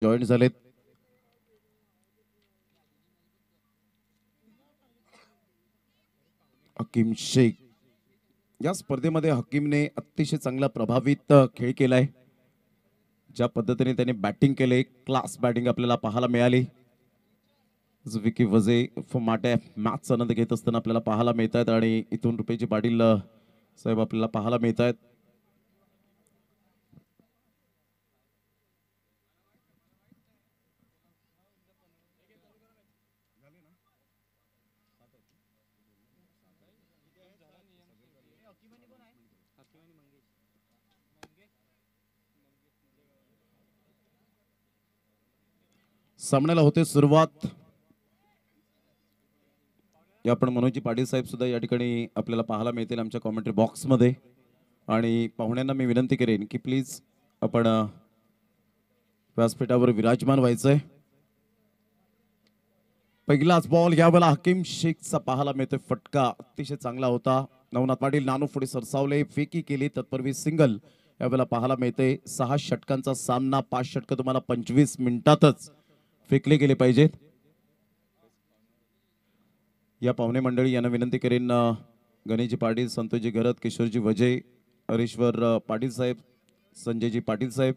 Join झालेत. हकीम शेख या स्पर्धेमध्ये हकीमने अतिशय चांगला प्रभावित खेळ केलाय. ज्या पद्धतीने त्याने बॅटिंग केले, क्लास बॅटिंग आपल्याला पाहायला मिळाली. विकी वजे माटे मॅच आनंद घेत असताना आपल्याला पाहायला मिळत आहेत आणि इथून रुपयाची पाटील साहेब आपल्याला पाहायला मिळत आहेत. सामन्याला होते सुरुवात. या आपण मनोजी पाटील साहेब सुद्धा या ठिकाणी आपल्याला पाहायला मिळतील आमच्या कॉमेंट्री बॉक्समध्ये. आणि पाहुण्यांना मी विनंती करेन की प्लीज आपण व्यासपीठावर विराजमान व्हायचंय. पहिलाच बॉल यावेळेला हकीम शेखचा पाहायला मिळतोय. फटका अतिशय चांगला होता. नवनाथ पाटील नानू पुढे सरसावले, फेकी केली, तत्पूर्वी सिंगल यावेळेला पाहायला मिळते. 6 षटकांचा सामना, 5 षटक तुम्हाला 25 मिनिटातच फेकले गेले पाहिजेत. या पाहुणे मंडळी यांना विनंती करेन, गणेशजी पाटील, संतोषजी गरत, किशोरजी वजे, हरीश्वर पाटील साहेब, संजयजी पाटील साहेब,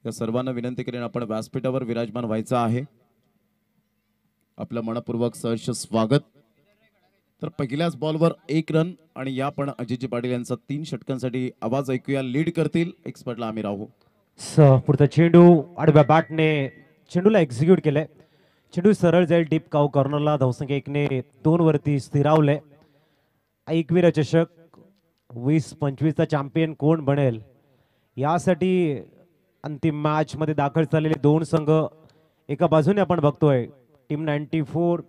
या सर्वांना विनंती करेन आपण व्यासपीठावर विराजमान व्हायचं आहे. आपलं मनपूर्वक सहर्ष स्वागत. तर पहिल्याच बॉलवर 1 रन आणि या पण अजितजी पाटील यांचा 3 षटकांसाठी आवाज ऐकूया. लीड करतील एक्सपर्टला आम्ही राहू. पुढचा चेंडू आडव्या बॅटने चेंडूला एक्झिक्यूट केलाय. चेंडू सरळ जाईल डीप काऊ कॉर्नरला. धावसंख्या 1ने 2 वरती स्थिरावले. ऐकवीर चषक 20-25 चा चॅम्पियन कोण बनेल यासाठी अंतिम मॅच मध्ये दाखल झालेले 2 संघ एका बाजूने आपण बघतोय. टीम 94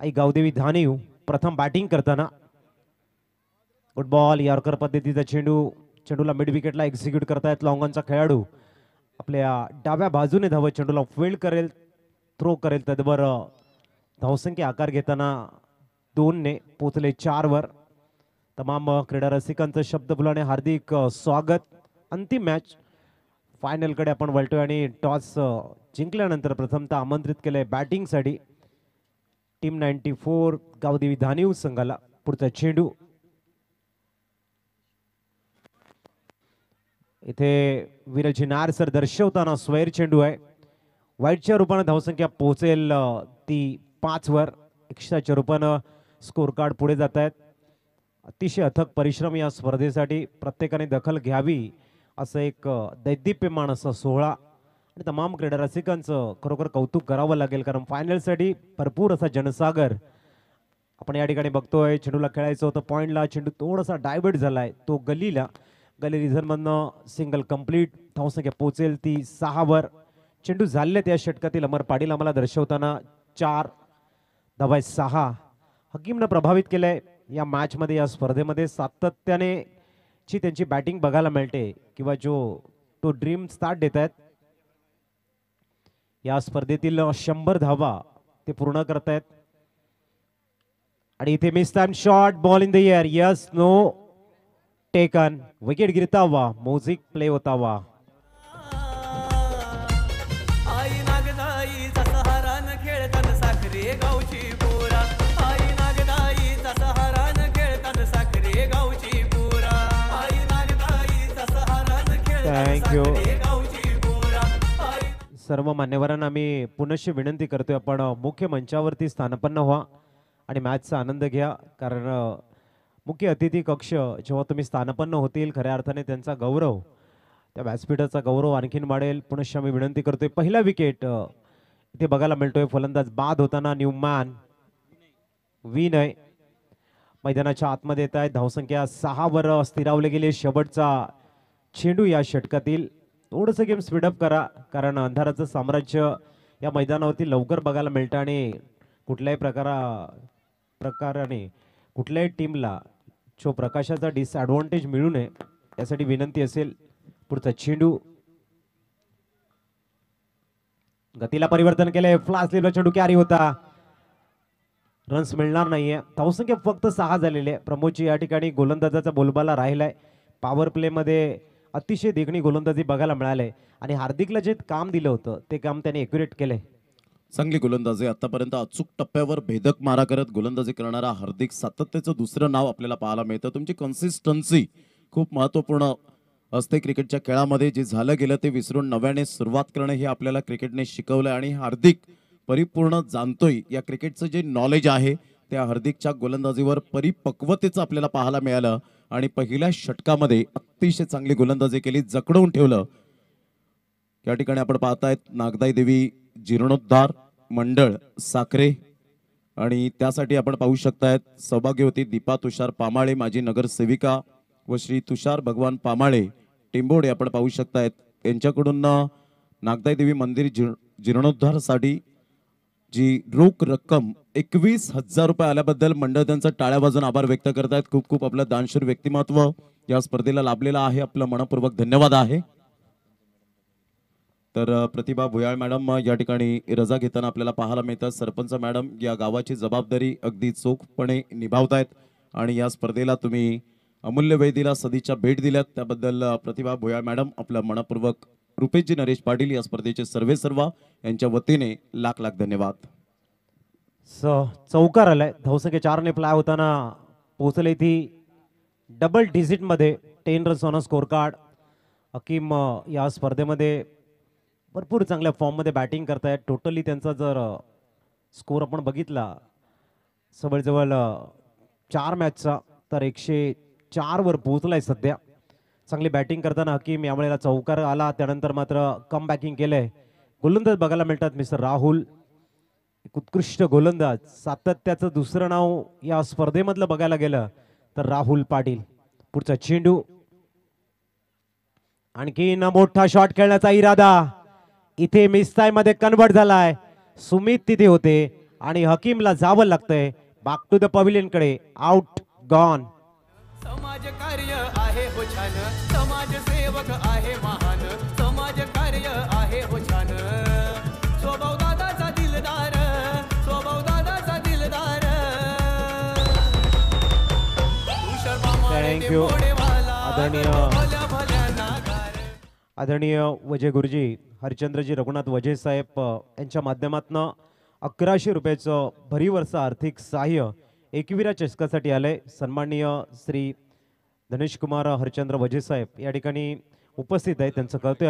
आई गावदेवी धानीव प्रथम बॅटिंग करताना. गुड बॉल, यॉर्कर पद्धतीचा चेंडू. चेंडूला मिड विकेटला एक्झिक्यूट करतायत लॉंगॉनचा खेळाडू. आपल्या डाव्या बाजूने धावत चेंडूला फील्ड करेल, थ्रो करेल. तदवर धावसंख्या आकार घेताना 2 ने पोचले 4 वर. तमाम क्रीडा रसिकांचं शब्द फुलाने हार्दिक स्वागत. अंतिम मॅच फायनल कडे आपण वळतोय आणि टॉस जिंकल्यानंतर प्रथमतः आमंत्रित केलंय बॅटिंगसाठी टीम 94 गावदेवी धानीव संघाला. पुढचा चेंडू इथे विरजी नार सर दर्शवताना स्क्वेअर चेंडू आहे. वाईटच्या रूपाने धावसंख्या पोहोचेल ती 5 वर. एक्स्ट्राच्या रूपानं स्कोर कार्ड पुढे जात आहेत. अतिशय अथक परिश्रम या स्पर्धेसाठी. प्रत्येकाने दखल घ्यावी असं एक दैदिप्यमान असा सोहळा आणि तमाम क्रीडा रसिकांचं खरोखर कौतुक करावं लागेल, कारण फायनलसाठी भरपूर असा जनसागर आपण या ठिकाणी बघतोय. चेंडूला खेळायचं होतं पॉइंटला, चेंडू थोडासा डायवर्ट झालाय तो गलीला. गली रिझन मधनं सिंगल कंप्लीट. धावसंख्या पोहोचेल ती 6 वर. चेंडू झाले त्या षटकातील अमर पाटील आम्हाला दर्शवताना 4 धावा 6. हकीमनं प्रभावित केलंय या मॅच मध्ये. या स्पर्धेमध्ये सातत्याने ची त्यांची बॅटिंग बघायला मिळते किंवा जो तो ड्रीम स्टार्ट देत आहेत. या स्पर्धेतील 100 धावा ते पूर्ण करतायत. आणि इथे miss time shot, ball in the air, yes know taken. Wicket गिरता हुआ म्युझिक प्ले होता हुआ. आई नागदाई सहारान खेळतात साखरे गावची पोरा. आई नागदाई सहारान खेळतात साखरे गावची पोरा. आई नागदाई सहारान खेळतात थँक्यू. साखरे गावची पोरा. सर्व मान्यवरांना आम्ही पुनश्च विनंती करतोय, आपण मुख्य मंचावरती स्थानपन्न व्हा आणि मॅचचा आनंद घ्या. कारण मुख्य अतिथी कक्ष जेव्हा तुम्ही स्थानपन्न होतील, खऱ्या अर्थाने त्यांचा गौरव, त्या व्यासपीठाचा गौरव आणखीन वाढेल. पुनश्च आम्ही विनंती करतोय. पहिला विकेट इथे बघायला मिळतोय. फलंदाज बाद होताना न्यूमॅन विनय मैदानाच्या आतमध्ये येत आहे. धावसंख्या 6 वर स्थिरावले गेले. शेवटचा चेंडू या षटकातील. थोडंसं गेम स्पीडअप करा, कारण अंधाराचं साम्राज्य या मैदानावरती लवकर बघायला मिळतं आणि कुठल्याही प्रकाराने कुठल्याही टीमला जो प्रकाशाचा डिसएडव्हान्टेज मिळू नये यासाठी विनंती असेल. पुढचा चेंडू गतीला परिवर्तन केलंय. फ्लास लिहिला चेंडू कॅरी होता. रन्स मिळणार नाहीये. धावसंख्या फक्त 6 झालेले. प्रमोदची या ठिकाणी गोलंदाजाचा बोलबाला राहिलाय. पॉवर प्ले मध्ये अतिशय देखणी गोलंदाजी बघायला मिळाले आणि हार्दिकला जे काम दिलं होतं ते काम त्याने एक्युरेट केले. चांगली गोलंदाजी आतापर्यंत अचूक टप्प्यावर भेदक मारा करत गोलंदाजी करणारा हार्दिक सातत्याचं दुसरं नाव आपल्याला पाहायला मिळतं. तुमची कन्सिस्टन्सी खूप महत्त्वपूर्ण असते क्रिकेटच्या खेळामध्ये. जे झालं गेलं ते विसरून नव्याने सुरुवात करणं हे आपल्याला क्रिकेटने शिकवलं आणि हार्दिक परिपूर्ण जाणतोय. या क्रिकेटचं जे नॉलेज आहे त्या हार्दिकच्या गोलंदाजीवर परिपक्वतेचं आपल्याला पाहायला मिळालं आणि पहिल्या षटकामध्ये अतिशय चांगली गोलंदाजी केली, जकडवून ठेवलं. या ठिकाणी आपण पाहतायत नागदाई देवी जीर्णोद्धार मंडळ साखरे आणि त्यासाठी आपण पाहू शकतायत सौभाग्यवती दीपा तुषार पामाळे माजी नगरसेविका व श्री तुषार भगवान पामाळे टिंबोडे आपण पाहू शकतायत. यांच्याकडून नागदाई देवी मंदिर जीर्णोद्धारासाठी जी रोख रक्कम 21,000 रुपये आल्याबद्दल मंडळ त्यांचा टाळ्या वाजून आभार व्यक्त करतायत. खूप खूप आपलं दानशूर व्यक्तिमत्व या स्पर्धेला लाभलेलं आहे. आपलं मनपूर्वक धन्यवाद आहे. तर प्रतिभा भुयाळ मॅडम या ठिकाणी रजा घेताना आपल्याला पाहायला मिळतात. सरपंच मॅडम या गावाची जबाबदारी अगदी चोखपणे निभावतायत आणि या स्पर्धेला तुम्ही अमूल्य वेळेला सदिच्छा भेट दिल्यात त्याबद्दल प्रतिभा भुयाळ मॅडम आपलं मनपूर्वक रुपेशजी नरेश पाटील या स्पर्धेचे सर्व यांच्या वतीने लाख लाख धन्यवाद. चौकार आलाय. धावसंख्या 4 ने प्लाय होताना पोहोचले ती डबल डिजिट मध्ये 10 runs on score card. Hakim या स्पर्धेमध्ये भरपूर चांगल्या फॉर्म मध्ये बॅटिंग करतायत. टोटली त्यांचा जर स्कोर आपण बघितला जवळजवळ 4 मॅचचा तर 104 वर पोहोचलाय सध्या. चांगली बॅटिंग करताना हकीम यावेळेला चौकार आला, त्यानंतर मात्र कम बॅकिंग केलंय. गोलंदाज बघायला मिळतात मिस्टर राहुल, एक उत्कृष्ट गोलंदाज. सातत्याचं दुसरं नाव या स्पर्धेमधलं बघायला गेलं तर राहुल पाटील. पुढचा चेंडू, आणखी मोठा शॉट खेळण्याचा इरादा इथे मिसताय मध्ये कन्वर्ट झालाय. सुमित तिथे होते आणि हकीमला जावं लागतंय बॅक टू द पवेलियन कडे. Out gone. समाज कार्य आहे हो छान, समाज सेवक आहे महान, समाज कार्य आहे हो छान. स्वभाव दादाचा दिलदार, स्वभाव दादाचा दिलदार. Thank you. आदरणीय वजय गुरुजी हरिचंद्रजी रघुनाथ वजय साहेब यांच्या माध्यमातून 1100 रुपयाचं भरीवरचं आर्थिक सहाय्य एकविरा चषकासाठी आलंय. सन्माननीय श्री धनेश कुमार हरिचंद्र वजय साहेब या ठिकाणी उपस्थित आहेत. त्यांचं करतोय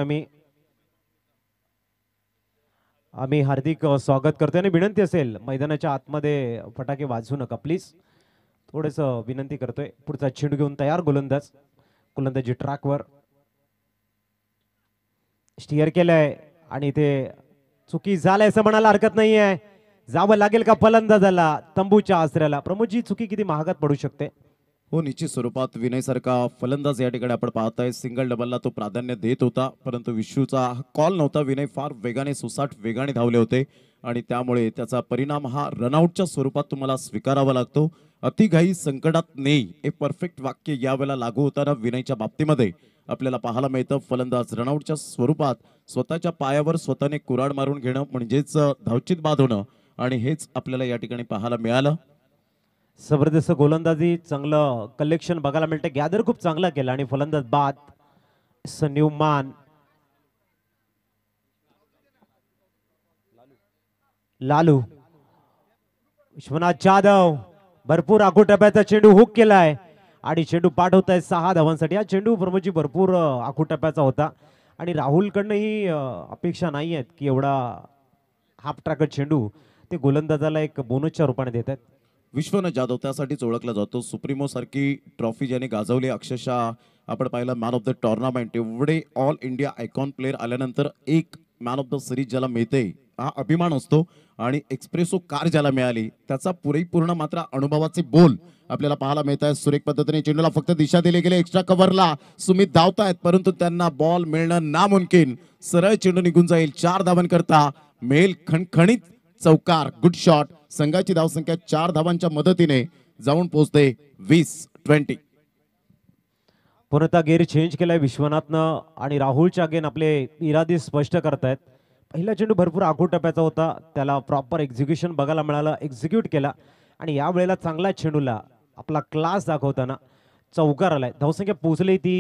आम्ही हार्दिक स्वागत करतोय आणि विनंती असेल मैदानाच्या आतमध्ये फटाके वाजवू नका प्लीज, थोडंसं विनंती करतोय. पुढचा चेंडू घेऊन तयार गोलंदाजी ट्रॅकवर स्टिअर केलंय आणि ते चुकी झालंय असं म्हणायला हरकत नाहीये. जावं लागेल का फलंदाजाला तंबूच्या आसऱ्याला. प्रमोदजी चुकी किती महागात पडू शकते? हो, निश्चित स्वरूपात विनय सारखा फलंदाज या ठिकाणी आपण पाहताय सिंगल डबलला तो प्राधान्य देत होता, परंतु विश्वचा कॉल नव्हता. विनय फार वेगाने सुसाट वेगाने धावले होते आणि त्यामुळे त्याचा परिणाम हा रनआउटच्या स्वरूपात तुम्हाला स्वीकारावा लागतो. अतिघाई संकटात नेई हे परफेक्ट वाक्य यावेळेला लागू होताना विनयच्या बाबतीमध्ये आपल्याला पाहायला मिळतं. फलंदाज रनआउटच्या स्वरूपात स्वतःच्या पायावर स्वतःने कुऱ्हाड मारून घेणं म्हणजेच धावचित बाद होणं आणि हेच आपल्याला या ठिकाणी पाहायला मिळालं. जबरदस्त गोलंदाजी, चांगलं कलेक्शन बघायला मिळतं. गॅदर खूप चांगला केला आणि फलंदाज बाद. न्यूमान लालू विश्वनाथ जाधव भरपूर आखूट टप्प्याचा चेंडू हुक केलाय आणि चेंडू पाठवत आहे 6 धावांसाठी. हा चेंडू प्रमोदजी भरपूर आखूट टप्प्याचा होता आणि राहुलकडनं ही अपेक्षा नाही आहेत की एवढा हाफ ट्रॅकर चेंडू ते गोलंदाजाला एक बोनसच्या रूपाने देत आहेत. विश्वनाथ जाधव त्यासाठीच ओळखला जातो. सुप्रीमो सारखी ट्रॉफी ज्याने गाजवली, अक्षरशः आपण पाहिलं मॅन ऑफ द टुर्नामेंट, एवढे ऑल इंडिया आयकॉन प्लेअर आल्यानंतर एक मॅन ऑफ द सिरीज ज्याला मिळते हा अभिमान असतो आणि एक्सप्रेसो कार ज्याला मिळाली त्याचा पूर्ण मात्र अनुभवाचे बोल आपल्याला पाहायला मिळत आहेत. सुरेख पद्धतीने चेंडूला फक्त दिशा दिली गेली. एक्स्ट्रा कव्हरला सुमित धावतायत परंतु त्यांना बॉल मिळणं नामुमकिन. सरळ चेंडू निघून जाईल. 4 धावांकरता मेल खणखणीत चौकार. Good shot. संघाची धावसंख्या 4 धावांच्या मदतीने जाऊन पोहोचते 20-20. पुन्हा गेअर चेंज केलाय विश्वनाथनं आणि राहुलच्या अगेन आपले इरादे स्पष्ट करतायत. पहिला चेंडू भरपूर आखूट टप्प्याचा होता, त्याला प्रॉपर एक्झिक्युशन बघायला मिळालं, एक्झिक्यूट केला आणि यावेळेला चांगला चेंडूला आपला क्लास दाखवताना चौकार आलाय. धावसंख्या पोहोचली ती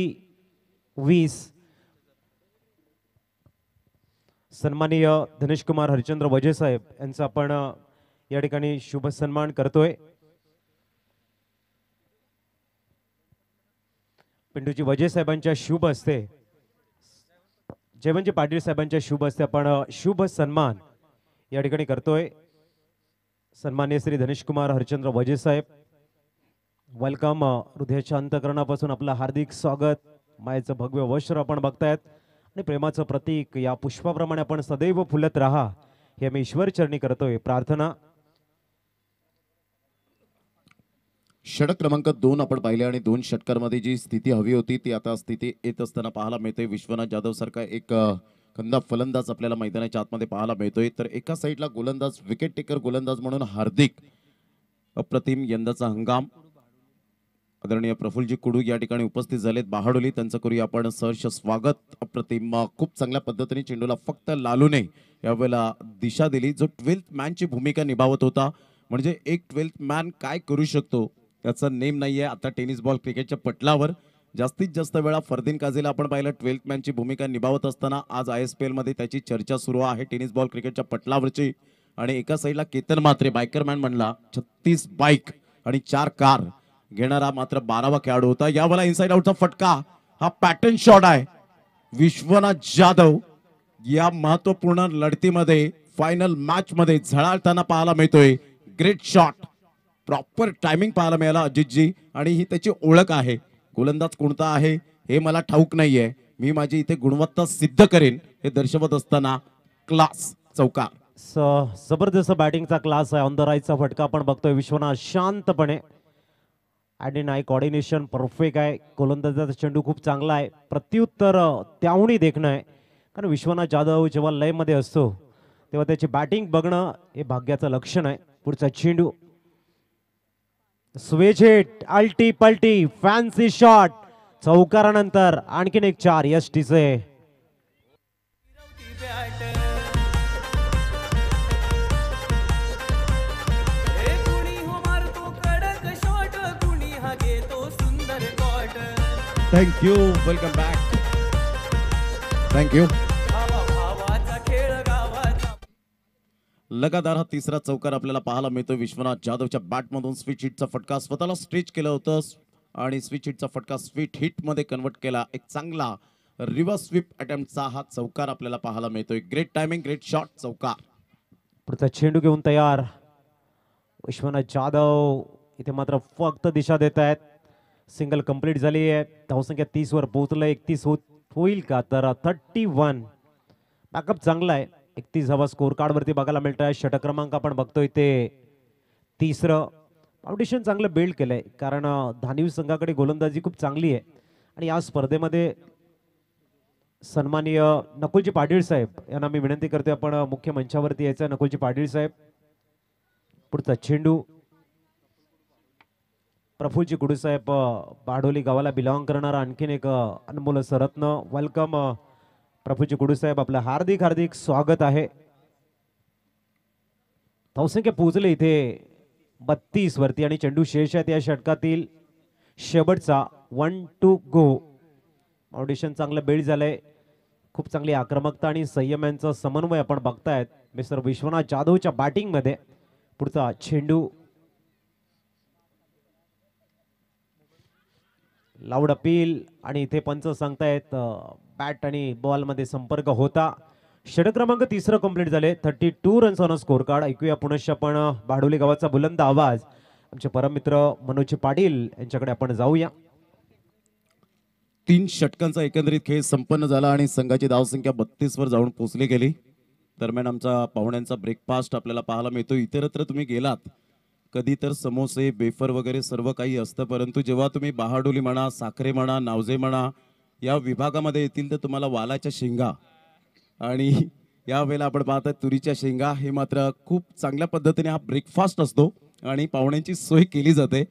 20. सन्माननीय धनेश कुमार हरिचंद्र वजे साहेब यांचा आपण या ठिकाणी शुभ सन्मान करतोय. पिंटूजी वजे साहेबांच्या शुभ हस्ते, जयवंतजी पाटील साहेबांच्या शुभ हस्ते आपण शुभ सन्मान या ठिकाणी करतोय. सन्माननीय श्री धनेश कुमार हरिचंद्र वजे साहेब, वेलकम. हृदयाच्या अंतःकरणापासून आपलं हार्दिक स्वागत. मायेचं भव्य वस्त्र आपण बघतायत आणि प्रेमाचं प्रतीक या पुष्पाप्रमाणे आपण सदैव फुलत राहा हे आम्ही ईश्वर चरणी करतोय प्रार्थना. षटक क्रमांक 2 आपण पाहिले आणि 2 षटकांमध्ये जी स्थिती हवी होती ती आता स्थिती येत असताना पाहायला मिळते. विश्वनाथ जाधव सारखा एक खंदा फलंदाज आपल्याला मैदानाच्या आतमध्ये पाहायला मिळतोय. तर एका साईडला गोलंदाज, विकेट टेकर गोलंदाज म्हणून हार्दिक. अप्रतिम यंदाचा हंगाम. आदरणीय प्रफुल्लजी कुडू या ठिकाणी उपस्थित झालेत बहाडोली, त्यांचं करूया आपण सहर्ष स्वागत. अप्रतिम, खूप चांगल्या पद्धतीने चेंडूला फक्त लालूने यावेळेला दिशा दिली. जो 12th मॅनची भूमिका निभावत होता, म्हणजे एक 12th मॅन काय करू शकतो त्याचा नेम नाहीये आता टेनिस बॉल क्रिकेटच्या पटलावर. जास्तीत जास्त वेळा फरदीन काझीला आपण पाहिलं 12th मॅनची भूमिका निभावत असताना. आज ISPL मध्ये त्याची चर्चा सुरू आहे टेनिस बॉल क्रिकेटच्या पटलावरची. आणि एका साईडला केतन म्हात्रे बायकर मॅन म्हणला 36 बाईक आणि 4 कार घेणारा मात्र 12वा खेळाडू होता. यावेळेला इनसाइड आउटचा फटका, हा पॅटर्न शॉट आहे. विश्वनाथ जाधव या महत्वपूर्ण लढतीमध्ये फायनल मॅच मध्ये झळाळताना पाहायला मिळतोय. ग्रेट शॉट, प्रॉपर टायमिंग पाहायला मिळाला अजितजी, आणि ही त्याची ओळख आहे. गोलंदाज कोणता आहे हे मला ठाऊक नाहीये, मी माझी इथे गुणवत्ता सिद्ध करेन हे दर्शवत असताना क्लास चौकार. जबरदस्त बॅटिंगचा क्लास आहे. ऑन द राईटचा फटका आपण बघतोय. विश्वनाथ शांतपणे, ॲडिन आय कॉर्डिनेशन परफेक्ट आहे. गोलंदाजाचा चेंडू खूप चांगला आहे. प्रत्युत्तर त्याहूनही देखणं आहे, कारण विश्वनाथ जाधव जेव्हा लयमध्ये असतो तेव्हा त्याची बॅटिंग बघणं हे भाग्याचं लक्षण आहे. पुढचा चेंडू स्वेझेट, अल्टी पल्टी फॅन्सी शॉट. चौकारानंतर आणखीन एक 4 यष्टीचे. Thank you, welcome back. थँक्यू. लगातार हा तिसरा चौकार आपल्याला पाहायला मिळतो. विश्वनाथ जाधवच्या बॅटमधून स्विच हिटचा फटका, स्वतःला स्ट्रेच केलं होतं आणि स्विच हिटचा फटका स्वीट हिट मध्ये कन्वर्ट केला. एक चांगला रिव्हर्स स्वीप अटेम्प्टचा हा चौकार आपल्याला पाहायला मिळतोय. ग्रेट टायमिंग, ग्रेट शॉट, चौकार. पुढचा चेंडू घेऊन तयार विश्वनाथ जाधव. इथे मात्र फक्त दिशा देत आहेत. सिंगल कंप्लीट झाली आहे. धावसंख्या 30 वर पोहोचलं. 31 होईल का, तर 31. बॅकअप चांगला आहे. 31 हवा स्कोर कार्ड वरती बघायला मिळत आहे. षटक क्रमांक आपण बघतोय ते 3रं. फाउंडेशन चांगलं बिल्ड केलंय, कारण धानिव संघाकडे गोलंदाजी खूप चांगली आहे. आणि या स्पर्धेमध्ये सन्माननीय नकुलजी पाटील साहेब यांना मी विनंती करते आपण मुख्य मंचावरती यायचं. नकुलजी पाटील साहेब. पुढचा चेंडू प्रफुल्लजी कुडू साहेब, बाडोली गावाला बिलॉंग करणारा आणखीन एक अनमोल सरत्न. वेलकम प्रफुल्लजी कुडू साहेब, आपलं हार्दिक हार्दिक स्वागत आहे. धावसंख्या पोहोचले इथे 32 वरती आणि चेंडू शेष आहेत या षटकातील शेवटचा. 1 to go. फाउंडेशन चांगलं बिल्ड झालंय. खूप चांगली आक्रमकता आणि संयम यांचा समन्वय आपण बघतायत मिस्टर विश्वनाथ जाधवच्या बॅटिंग मध्ये. पुढचा चेंडू लाऊड अपील आणि इथे पंच सांगतायत बॅट आणि बॉल मध्ये संपर्क होता. षटक क्रमांक 3 कंप्लीट झाले. 32 रन्स ऑन स्कोर कार्ड. ऐकूया पुनश्च आपण बाडोली गावाचा बुलंद आवाज. आमचे परममित्र मनोज पाटील यांच्याकडे आपण जाऊया. 3 षटकांचा एकंदरीत खेळ संपन्न झाला आणि संघाची धावसंख्या 32 वर जाऊन पोहोचली गेली. दरम्यान आमचा पाहुण्यांचा ब्रेकफास्ट आपल्याला पाहायला मिळतो. इतरत्र तुम्ही गेलात कधी तर समोसे, बेफर वगैरे सर्व काही असतं, परंतु जेव्हा तुम्ही बहाडोली म्हणा, साखरे म्हणा, नावजे म्हणा या विभागामध्ये येतील तर तुम्हाला वालाच्या शेंगा आणि यावेळेला आपण पाहतात तुरीच्या शेंगा, हे मात्र खूप चांगल्या पद्धतीने हा ब्रेकफास्ट असतो आणि पाहुण्यांची सोय केली जाते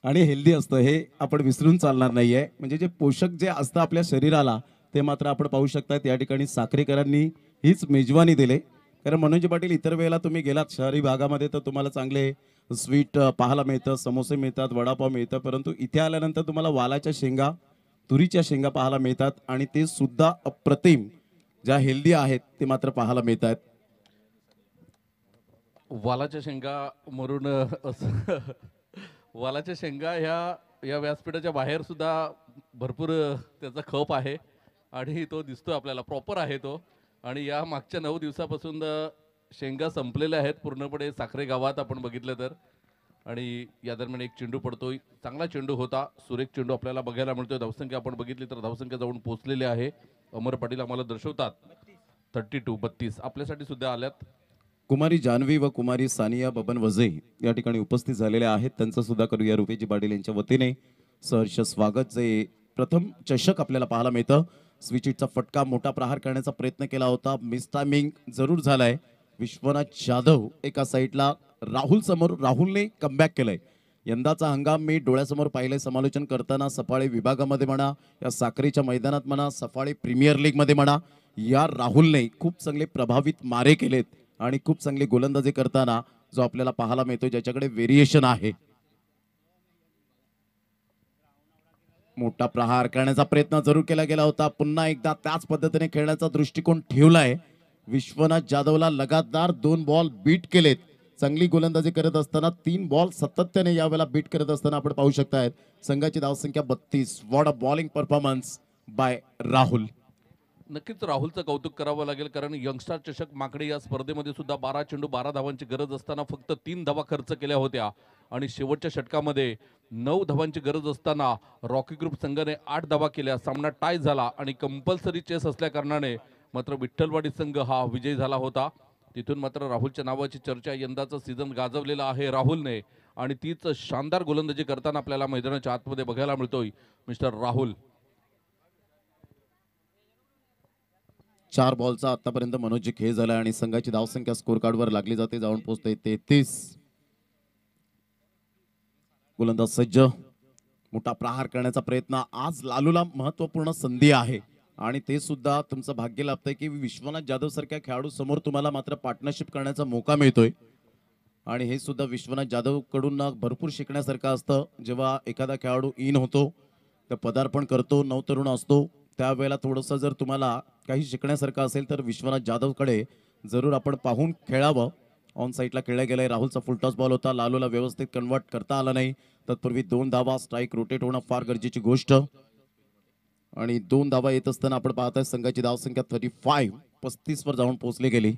आणि हेल्दी असतं, हे आपण विसरून चालणार नाहीये. म्हणजे जे पोषक जे असतं आपल्या शरीराला ते मात्र आपण पाहू शकता या ठिकाणी साखरेकरांनी हीच मेजवानी दिले. कारण मनोज पाटील इतर वेळेला तुम्ही गेलात शहरी भागामध्ये तर तुम्हाला चांगले स्वीट पाहायला मिळतं, समोसे मिळतात, वडापाव मिळतं, परंतु इथे आल्यानंतर तुम्हाला वालाच्या शेंगा तुरीच्या शेंगा पाहायला मिळतात आणि ते सुद्धा अप्रतिम, ज्या हेल्दी आहेत ते मात्र पाहायला मिळतात. वालाच्या शेंगा मरून वालाच्या शेंगा या व्यासपीठाच्या बाहेर सुद्धा भरपूर त्याचा खप आहे आणि तो दिसतो आपल्याला, प्रॉपर आहे तो. आणि या मागच्या 9 दिवसापासून शेंगा संपलेल्या आहेत पूर्णपणे साखरे गावात आपण बघितलं तर. आणि या दरम्यान एक चेंडू पडतोय, चांगला चेंडू होता, सुरेख चेंडू आपल्याला बघायला मिळतोय. धावसंख्या आपण बघितली तर धावसंख्या जाऊन पोहोचलेली आहे. अमर पाटील आम्हाला दर्शवतात 32 आपल्यासाठी सुद्धा आल्यात. कुमारी जान्हवी व कुमारी सानिया बबन वजे या ठिकाणी उपस्थित झालेले आहेत. त्यांचं सुद्धा करूया रुपेजी पाटील यांच्या वतीने सहर्ष स्वागत. जे प्रथम चषक आपल्याला पाहायला मिळतं. स्विचिटचा फटका, मोठा प्रहार करण्याचा प्रयत्न केला होता, मिस टायमिंग जरूर झालाय. विश्वनाथ जाधव एका साईडला, राहुल समोर, राहुलने कमबॅक केलंय. यंदाचा हंगाम मी डोळ्यासमोर पाहिलंय समालोचन करताना. सफाळे विभागामध्ये म्हणा, या साखरेच्या मैदानात म्हणा, सफाळे प्रीमियर लीग मध्ये म्हणा, या राहुलने खूप चांगले प्रभावित मारे केलेत आणि खूप चांगली गोलंदाजी करताना जो आपल्याला पाहायला मिळतो, ज्याच्याकडे व्हेरिएशन आहे. मोठा प्रहार करण्याचा प्रयत्न जरूर केला गेला होता. पुन्हा एकदा त्याच पद्धतीने खेळण्याचा दृष्टिकोन ठेवलाय. विश्वनाथ जाधवला लगातार 2 बॉल बीट केलेत. चांगली गोलंदाजी करत असताना 3 बॉल सातत्याने यावेळेला बीट करत असताना आपण पाहू शकतायत. संघाची धावसंख्या 32. What a bowling performance by Rahul. नक्कीच राहुलचं कौतुक करावं लागेल, कारण यंगस्टार चषक माकडे या स्पर्धेमध्ये सुद्धा 12 चेंडू 12 धावांची गरज असताना फक्त 3 धावा खर्च केल्या होत्या. आणि शेवटच्या षटकामध्ये 9 धावांची गरज असताना रॉकी ग्रुप संघाने 8 धावा केल्या. सामना टाय झाला आणि कंपल्सरी चेस असल्या कारणाने मात्र विठ्ठलवाडी संघ हा विजयी झाला होता. तिथून मात्र राहुलच्या नावाची चर्चा, यंदाचं सीझन गाजवलेलं आहे राहुलने आणि तीच शानदार गोलंदाजी करताना आपल्याला मैदानाच्या आतमध्ये बघायला मिळतोय मिस्टर राहुल. 4 बॉलचा आतापर्यंत मनोजी खेळ झाला आणि संघाची धावसंख्या स्कोर कार्डवर लागली जाते, जाऊन पोहोचते 33. गोलंदाज सज्ज, मोठा प्रहार करण्याचा प्रयत्न. आज लालूला महत्वपूर्ण संधी आहे आणि ते सुद्धा तुमचं भाग्य लाभतंय की विश्वनाथ जाधव सारख्या खेळाडू समोर तुम्हाला मात्र पार्टनरशिप करण्याचा मौका मिळतोय. आणि हे सुद्धा विश्वनाथ जाधव कडून भरपूर शिकण्यासारखं असतं. जेव्हा एखादा खेळाडू इन होतो, तर पदार्पण करतो, नवतरुण असतो, त्यावेळेला थोडंसं जर तुम्हाला काही शिकण्यासारखं असेल तर विश्वनाथ जाधवकडे जरूर आपण पाहून खेळावं. ऑन साईडला खेळला गेलाय. राहुलचा फुलटॉस बॉल होता, लालूला व्यवस्थित कन्वर्ट करता आला नाही. तत्पूर्वी 2 धावा, स्ट्राईक रोटेट होणं फार गरजेची गोष्ट. आणि 2 धावा येत असताना आपण पाहताय संघाची धावसंख्या 35 वर जाऊन पोहोचली गेली.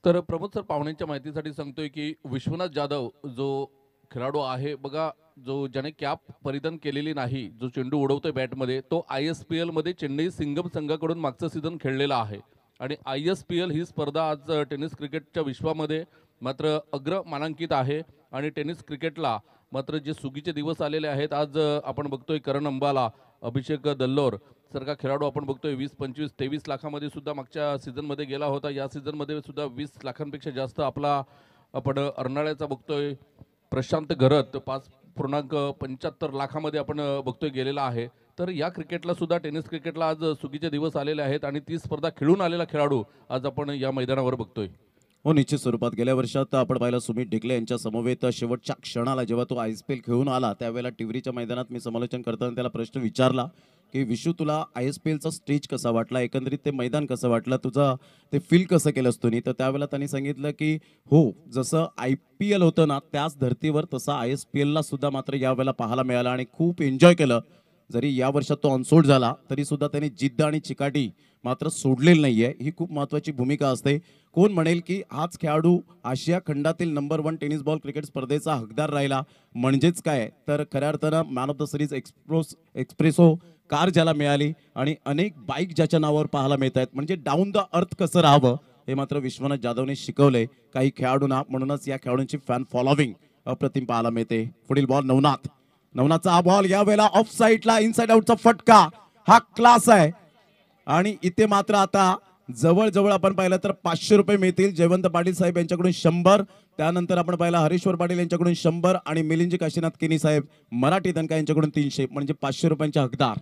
तर प्रमोद सर, पाहुण्यांच्या माहितीसाठी सांगतोय की विश्वनाथ जाधव जो खेळाडू आहे बघा, जो ज्याने कॅप परिधान केलेली नाही, जो चेंडू उडवतोय बॅटमध्ये, तो ISPL मध्ये चेन्नई सिंगम संघाकडून मागचं सीझन खेळलेला आहे. आणि ISPL ही स्पर्धा आज टेनिस क्रिकेटच्या विश्वामध्ये मात्र अग्र मानांकित आहे. आणि टेनिस क्रिकेटला मात्र जे सुगीचे दिवस आलेले आहेत, आज आपण बघतोय करण अंबाला, अभिषेक दल्लोर सारखा खेळाडू आपण बघतोय 20, 25, 23 लाखामध्ये सुद्धा मागच्या सीझनमध्ये गेला होता. या सीझनमध्ये सुद्धा 20 लाखांपेक्षा जास्त आपला आपण अर्नाळ्याचा बघतोय. प्रशांत घरत 5.75 लाखामध्ये आपण बघतोय गेलेला आहे. तर या क्रिकेटला सुद्धा, टेनिस क्रिकेटला आज सुगीचे दिवस आलेले आहेत आणि ती स्पर्धा खेळून आलेला खेळाडू आज आपण या मैदानावर बघतोय. हो, निश्चित स्वरूपात गेल्या वर्षात आपण पाहिलं सुमित ढिकले यांच्या समवेत शेवटच्या क्षणाला जेव्हा तो ISPL खेळून आला, त्यावेळेला टिवरीच्या मैदानात मी समालोचन करताना त्याला प्रश्न विचारला की विशू, तुला ISPLचा स्टेज कसा वाटला, एकंदरीत ते मैदान कसं वाटलं, तुझं ते फील कसं केलंस तुम्ही. तर त्यावेळेला त्यांनी सांगितलं की हो, जसं IPL होतं ना त्याच धर्तीवर तसा ISPLला सुद्धा मात्र यावेळेला पाहायला मिळाला आणि खूप एन्जॉय केलं. जरी या वर्षात तो ऑनसोल्ड झाला तरी सुद्धा त्याने जिद्द आणि चिकाटी मात्र सोडलेली नाहीये. ही खूप महत्त्वाची भूमिका असते. कोण म्हणेल की हाच खेळाडू आशिया खंडातील नंबर 1 टेनिस बॉल क्रिकेट स्पर्धेचा हकदार राहिला, म्हणजेच काय तर खऱ्या अर्थानं man of the series espresso car ज्याला मिळाली आणि अनेक बाईक ज्याच्या नावावर पाहायला मिळत आहेत. म्हणजे डाऊन द अर्थ कसं राहावं हे मात्र विश्वनाथ जाधवने शिकवलंय काही खेळाडूंना. म्हणूनच या खेळाडूंची फॅन फॉलोविंग अप्रतिम पाहायला मिळते. पुढील बॉल नवनाथचा हा बॉल यावेळेला ऑफ साईडला इनसाइड आउटचा फटका, हा क्लास आहे. आणि इथे मात्र आता जवळजवळ आपण पाहिलं तर 500 रुपये मिळतील. जयवंत पाटील साहेब यांच्याकडून 100, त्यानंतर आपण पाहिलं हरीश्वर पाटील यांच्याकडून 100 आणि मिलिंद काशीनाथ केनी साहेब मराठी दणका यांच्याकडून 300, म्हणजे 500 रुपयांचे हकदार.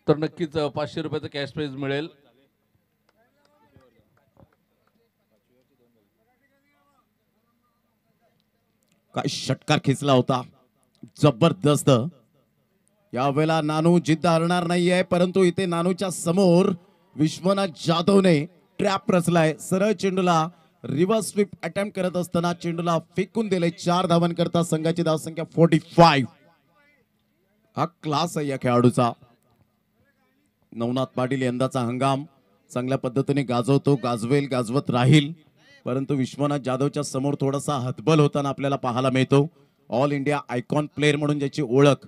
तर नक्कीच 500 रुपयाचं कॅश प्राइज मिळेल. काय षटकार खेचला होता, जबरदस्त. यावेळेला नानू जिद्द हरणार नाहीये, परंतु इथे नानूच्या समोर विश्वनाथ जाधवने ट्रॅप रचलाय. सरळ चेंडूला रिव्हर्स स्वीप अटेम्प्ट करत असताना चेंडूला फेकून दिले. 4 धावांकरता संघाची धावसंख्या 45. हा क्लास आहे या खेळाडूचा. नवनाथ पाटील यंदाचा हंगाम चांगल्या पद्धतीने गाजवतो, गाजवत राहील, परंतु विश्वनाथ जाधवच्या समोर थोडासा हतबल होताना आपल्याला पाहायला मिळतो. ऑल इंडिया आयकॉन प्लेअर म्हणून ज्याची ओळख,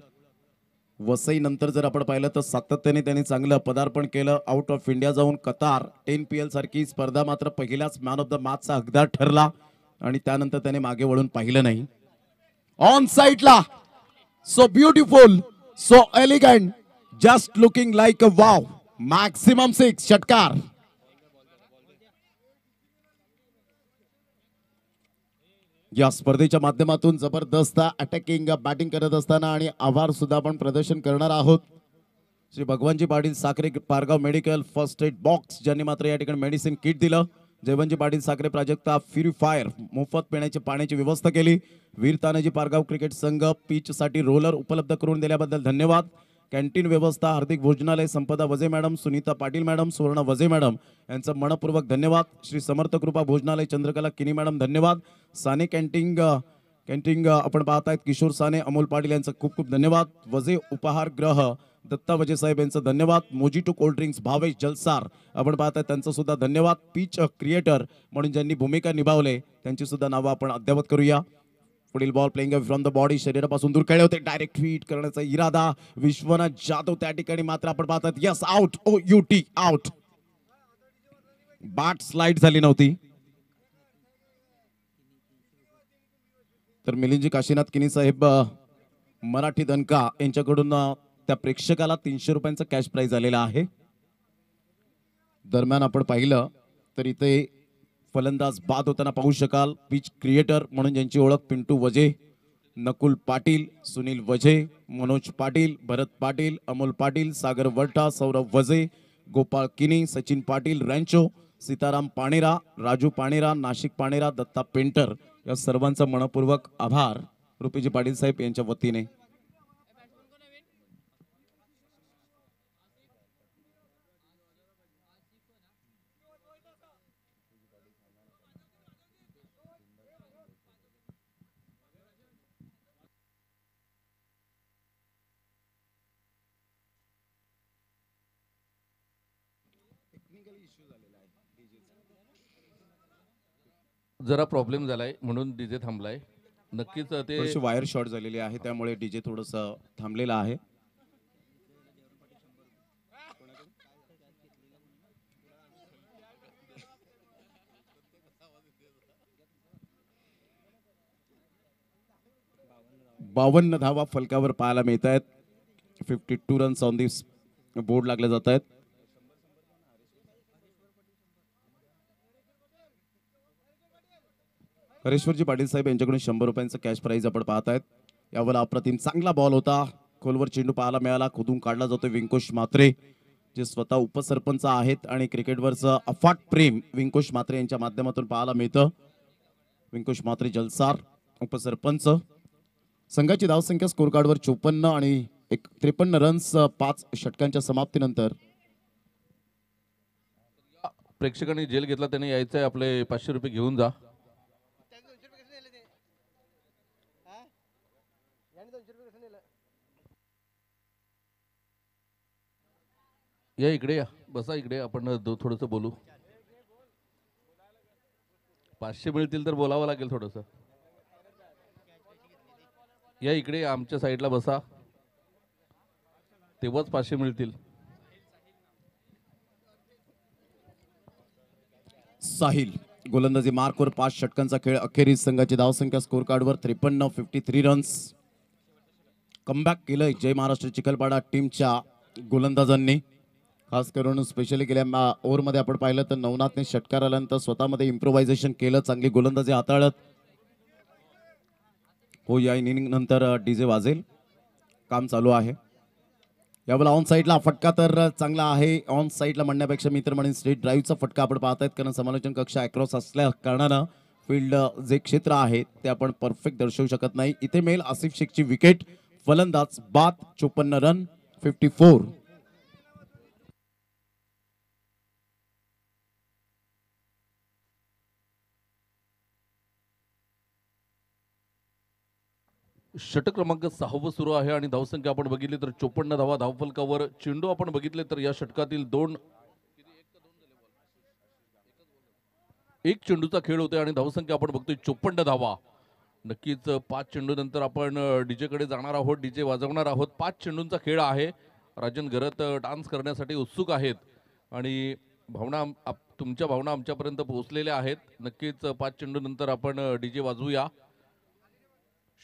वसई नंतर जर आपण पाहिलं तर सातत्याने त्यांनी चांगलं पदार्पण केलं. आउट ऑफ इंडिया जाऊन कतार 10PL सारखी स्पर्धा मात्र पहिल्याच मॅन ऑफ द मॅचचा हकदार ठरला आणि त्यानंतर त्याने मागे वळून पाहिलं नाही. ऑन साइडला so beautiful, so elegant, just looking like a wow. Maximum 6 षटकार. या स्पर्धेच्या माध्यमातून जबरदस्त अटॅकिंग बॅटिंग करत असताना आणि आभार सुद्धा आपण प्रदर्शन करणार आहोत Shri Bhagwanji Patil Sakhare Pargaon medical first aid box, ज्यांनी मात्र या ठिकाणी मेडिसिन किट दिलं. जयवंतजी पाटील साखरे प्राजक्ता प्युरिफायर मोफत पिण्याची पाण्याची व्यवस्था केली. वीर तानाजी पारगाव क्रिकेट संघ पिच साठी रोलर उपलब्ध करून दिल्याबद्दल धन्यवाद. कॅन्टीन व्यवस्था, हार्दिक भोजनालय, संपदा वजे मॅडम, सुनीता पाटील मॅडम, सुवर्ण वजे मॅडम यांचं मनपूर्वक धन्यवाद. श्री समर्थ कृपा भोजनालय चंद्रकला किनी मॅडम धन्यवाद. साने कॅन्टीन आपण पाहतायत किशोर साने, अमोल पाटील यांचं खूप खूप धन्यवाद. वजे उपहार ग्रह दत्ता वजे साहेब यांचं धन्यवाद. Mojito cold drinks Bhavesh Jalsar आपण पाहताय त्यांचं सुद्धा धन्यवाद. पिच क्रिएटर म्हणून ज्यांनी भूमिका निभावले त्यांची सुद्धा नावं आपण अद्यावत करूया. पुढील ball playing from the body, शरीरापासून दूर खेळले होते, डायरेक्ट हिट करण्याचा इरादा विश्वनाथ जाधव त्या ठिकाणी मात्र आपण पाहतात yes out, O U T out. Bat slide झाली नव्हती. तर मिलिंदजी काशीनाथ किनी साहेब मराठी दणका यांच्याकडून त्या प्रेक्षकाला 300 रुपयांचा कॅश प्राइज आलेला आहे. दरम्यान आपण पाहिलं तर इथे फलंदाज बाद होताना पाहू शकाल. पिच क्रिएटर म्हणून ज्यांची ओळख पिंटू वजे, नकुल पाटील, सुनील वजे, मनोज पाटील, भरत पाटील, अमोल पाटील, सागर वरठा, सौरभ वजे, गोपाळ किनी, सचिन पाटील, रँचो, सीताराम पाणेरा, राजू पाणेरा, नाशिक पाणेरा, दत्ता पेंटर या सर्वांचा मनपूर्वक आभार रुपीजी पाटील साहेब यांच्या वतीने. जरा प्रॉब्लेम झालाय म्हणून डीजे थांबलाय. नक्कीच ते थोडीशी वायर शॉर्ट झालेली आहे त्यामुळे डीजे थोडस थांबलेला आहे. बावन्न धावा फलकावर पाहायला मिळत आहेत. 52 रन्स ऑन दिस बोर्ड लागले जात आहेत. हरेश्वरजी पाटील साहेब यांच्याकडून 100 रुपयांचा कॅश प्राइज आपण पाहतायत. यावर अप्रतिम चांगला बॉल होता, खोलवर चेंडू पाहायला मिळाला, खोदून काढला जातो. विंकुश म्हात्रे जे स्वतः उपसरपंच आहेत आणि क्रिकेटवरचं अफाट प्रेम विंकुश म्हात्रे यांच्या माध्यमातून पाहायला मिळतं. विंकुश म्हात्रे जलसार उपसरपंच. संघाची धावसंख्या स्कोर कार्डवर 54 आणि 53 रन्स 5 षटकांच्या समाप्तीनंतर. प्रेक्षकांनी जेल घेतला त्याने यायचंय, आपले 500 रुपये घेऊन जा. या इकडे या, बसा इकडे, आपण थोडस बोलू. 500 मिळतील तर बोलावं लागेल थोडस. या इकडे आमच्या साईडला बसा, तेव्हाच 500 मिळतील. साहिल गोलंदाजी मार्कवर 5 षटकांचा खेळ. अखेरीस संघाची धावसंख्या स्कोर कार्डवर 53, 53 रन्स. कमबॅक केलंय जय महाराष्ट्र चिखलपाडा टीमच्या गोलंदाजांनी. खास करून स्पेशली गेल्या ओव्हरमध्ये आपण पाहिलं तर नवनाथने षटकार आल्यानंतर स्वतःमध्ये इम्प्रोव्हायझेशन केलं, चांगली गोलंदाजी हाताळत. हो, या इनिंग नंतर डीजे वाजेल, काम चालू आहे. यावेळेला ऑन साईडला फटका तर चांगला आहे. ऑन साईडला म्हणण्यापेक्षा मी तर म्हणेन स्ट्रेट ड्राईव्हचा फटका आपण पाहतायत, कारण समालोचन कक्ष अक्रॉस असल्या कारणानं फील्ड जे क्षेत्र आहे ते आपण परफेक्ट दर्शवू शकत नाही. इथे मिळेल आसिफ शेखची विकेट. फलंदाज बाद 54 रन 54. षटक क्रमांक 6 सुरू आहे आणि धावसंख्या आपण बघितली तर 54 धावा धावफलकावर. चेंडू आपण बघितले तर या षटकातील एक चेंडूचा खेळ होतोय आणि धावसंख्या आपण बघतोय 54 धावा. नक्कीच 5 चेंडू नंतर आपण डीजे कडे जाणार आहोत, डीजे वाजवणार आहोत. 5 चेंडूंचा खेळ आहे. राजन घरत डान्स करण्यासाठी उत्सुक आहेत आणि तुमच्या भावना आमच्यापर्यंत पोहोचलेल्या आहेत. नक्कीच 5 चेंडू नंतर आपण डीजे वाजवूया.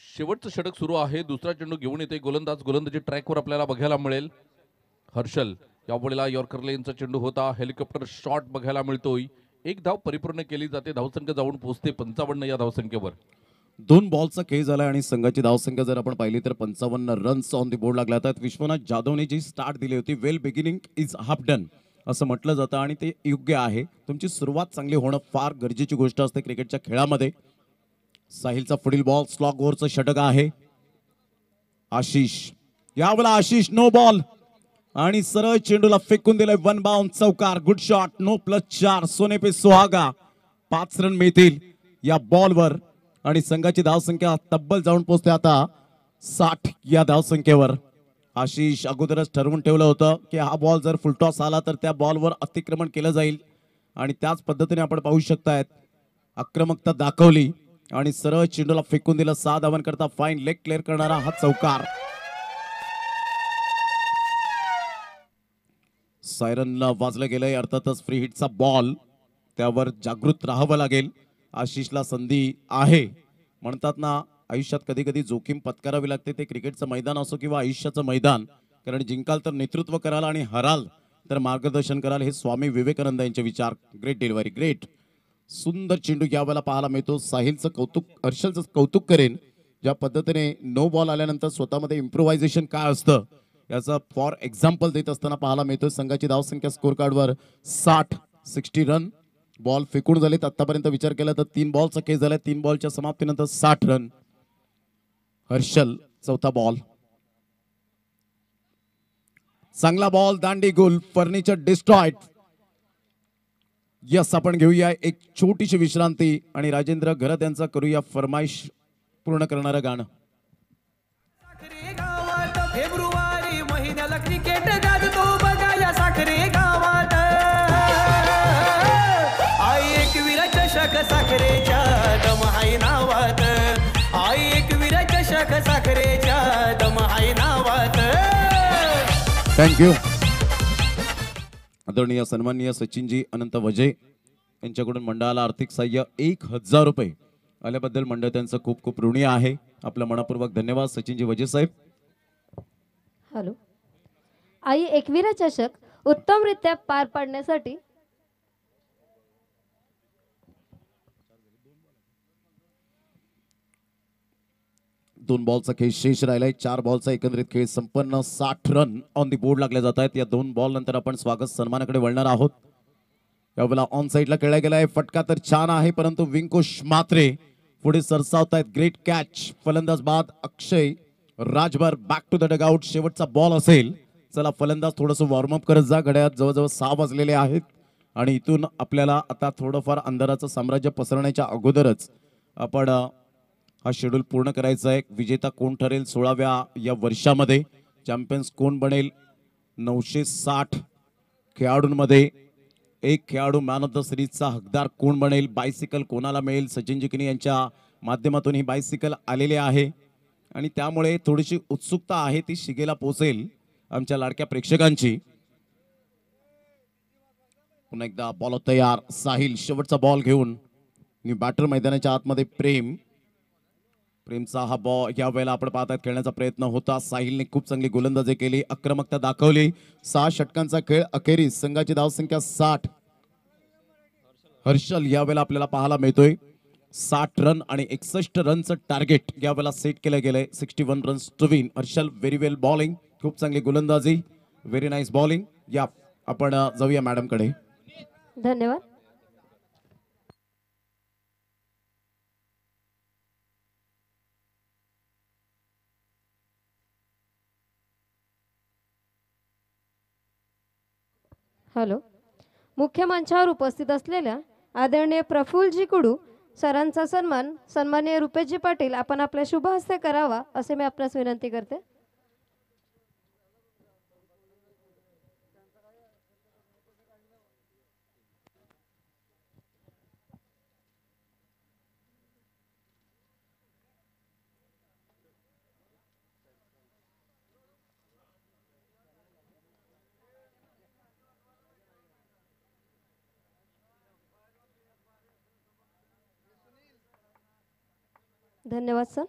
शेवटचं षटक सुरू आहे. दुसरा चेंडू घेऊन येते गोलंदाजी ट्रॅकवर आपल्याला बघायला मिळेल. हर्षल यावेळेला यॉर्कर लेनचा चेंडू होता. हेलिकॉप्टर शॉट बघायला मिळतोय. एक धाव परिपूर्ण केली जाते. धावसंख्या जाऊन पोहोचते 55 या धावसंख्येवर. 2 बॉलचा खेळ झाला आणि संघाची धावसंख्या जर आपण पाहिली तर 55 रन्स ऑन दी बोर्ड लागला. त्यात विश्वनाथ जाधवने जी स्टार्ट दिली होती, वेल बिगिनिंग इज हाफ डन असं म्हटलं जातं आणि ते योग्य आहे. तुमची सुरुवात चांगली होणं फार गरजेची गोष्ट असते क्रिकेटच्या खेळामध्ये. साहिलचा पुढील बॉल स्लॉग ओव्हरचं षटक आहे. आशिष यावेळेला आशिष नो बॉल आणि सरळ चेंडूला फेकून दिलंय. 1 बाउंड चौकार. Good shot. नो +4. सोने पे सुहागा. 5 रन मिळतील या बॉलवर आणि संघाची धावसंख्या तब्बल जाऊन पोहोचते आता 60 या धावसंख्येवर. आशिष अगोदरच ठरवून ठेवलं होतं की हा बॉल जर फुलटॉस आला तर त्या बॉलवर अतिक्रमण केलं जाईल आणि त्याच पद्धतीने आपण पाहू शकतायत आक्रमकता दाखवली आणि सरळ चेंडूला फेकून दिलं. 6 धावांकरता फाईन लेग क्लिअर करणारा हा चौकार. सायरन वाजलं गेलंय. अर्थातच फ्री हिटचा बॉल, त्यावर जागृत राहावं लागेल. आशिषला संधी आहे. म्हणतात ना आयुष्यात कधी कधी जोखीम पत्करावी लागते. ते क्रिकेटचं मैदान असो किंवा आयुष्याचं मैदान. कारण जिंकाल तर नेतृत्व कराल आणि हराल तर मार्गदर्शन कराल. हे स्वामी विवेकानंद यांचे विचार. Great delivery. ग्रेट सुंदर चेंडू यावेळेला पाहायला मिळतो. साहिलचं कौतुक, हर्षलचं कौतुक करेन ज्या पद्धतीने नो बॉल आल्यानंतर स्वतःमध्ये इम्प्रोव्हायझेशन काय असतं याचा फॉर एक्झाम्पल देत असताना पाहायला मिळतो. संघाची धावसंख्या स्कोर कार्डवर 60 रन. बॉल फेकून झालेत. आतापर्यंत विचार केला तर 3 बॉलचा खेळ झाला. 3 बॉलच्या समाप्तीनंतर 60 रन. हर्षल चौथा बॉल. चांगला बॉल. दांडी गुल. Furniture destroyed. यस आपण घेऊया एक छोटीशी विश्रांती आणि राजेंद्र घरत यांचा करूया फरमाईश पूर्ण करणारं गाणं. साखरे गावात फेब्रुवारी महिन्याला क्रिकेट गाजतो बघा या साखरे गावात. आई एकवीर चषक साखरेच्या दमहाई नावात. आई एकवीर चषक साखरेच्या दमहाई नावात. थँक्यू. आदरणीय सन्माननीय सचिनजी अनंत वजे यांच्याकडून मंडळाला आर्थिक सहाय्य 1000 रुपये आल्याबद्दल मंडळ त्यांचं खूप खूप ऋणी आहे. आपला मनपूर्वक धन्यवाद सचिनजी वजे साहेब. हॅलो. आई एकविरा चषक उत्तमरित्या पार पाडण्यासाठी दोन बॉलचा खेळ शेष राहिलाय. 4 बॉलचा एकंदरीत खेळ संपन्न. 60 रन ऑन दी बोर्ड लागले जात आहेत. या 2 बॉल नंतर आपण स्वागत सन्मानाकडे वळणार आहोत. यावेळेला ऑन साईडला खेळला गेलाय. फटका तर छान आहे परंतु विंकुश मात्रे पुढे सरसावत आहेत. Great catch. फलंदाज बाद. Akshay Rajbhar back to the dugout. शेवटचा बॉल असेल. चला फलंदाज थोडंसं वॉर्मअप करत जा. घड्याळात जवळजवळ 6 वाजलेले आहेत आणि इथून आपल्याला आता थोडंफार अंधाराचं साम्राज्य पसरण्याच्या अगोदरच आपण हा शेड्यूल पूर्ण करायचा आहे. विजेता कोण ठरेल 16व्या या वर्षामध्ये, चॅम्पियन्स कोण बनेल, 960 खेळाडूंमध्ये एक खेळाडू मॅन ऑफ द सिरीजचा हकदार कोण बनेल, बायसिकल कोणाला मिळेल. सचिन जिकनी यांच्या माध्यमातून ही बायसिकल आलेली आहे आणि त्यामुळे थोडीशी उत्सुकता आहे ती शिगेला पोहोचेल आमच्या लाडक्या प्रेक्षकांची. पुन्हा एकदा बॉल तयार. साहिल शेवटचा बॉल घेऊन बॅटर मैदानाच्या आतमध्ये. प्रेमचा हा बॉल या वेळेला आपण पाहतात खेळण्याचा प्रयत्न होता. साहिलने खूप चांगली गोलंदाजी केली, आक्रमकता दाखवली. 6 षटकांचा खेळ अखेरीस संघाची धावसंख्या 60. हर्षल यावेळेला आपल्याला पाहायला मिळतोय. 60 रन आणि 61 रनचं टार्गेट यावेळेला सेट केलं गेलंय. 61 runs to win. Harshal very well bowling. खूप चांगली गोलंदाजी, व्हेरी नाईस बॉलिंग. या आपण जाऊया मॅडम कडे. धन्यवाद. हॅलो. मुख्य मंचावर उपस्थित असलेल्या आदरणीय प्रफुल्लजी कुडू सरांचा सन्मान सन्माननीय रुपेशजी पाटील आपण आपल्या शुभ हस्ते करावा असे मी आपणास विनंती करते. धन्यवाद सर.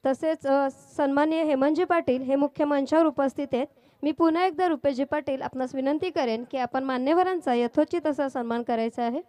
तसेच सन्माननीय हेमंतजी पाटील हे मुख्य मंचावर उपस्थित आहेत. मी पुन्हा एकदा रुपेशजी पाटील आपणास विनंती करेन की आपण मान्यवरांचा यथोचित असा सन्मान करायचा आहे.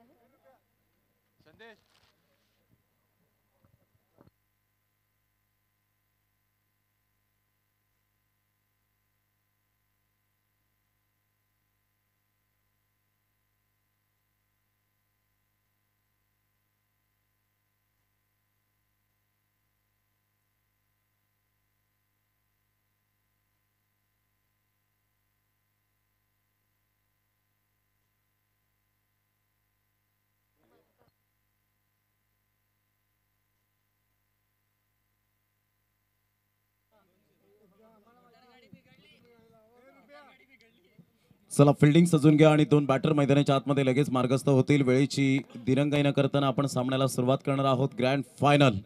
चला फिल्डिंग सजून घ्या आणि दोन बॅटर मैदानाच्या आतमध्ये लगेच मार्गस्थ होतील. वेळेची दिरंगाई न करताना आपण सामन्याला सुरुवात करणार आहोत. ग्रँड फायनल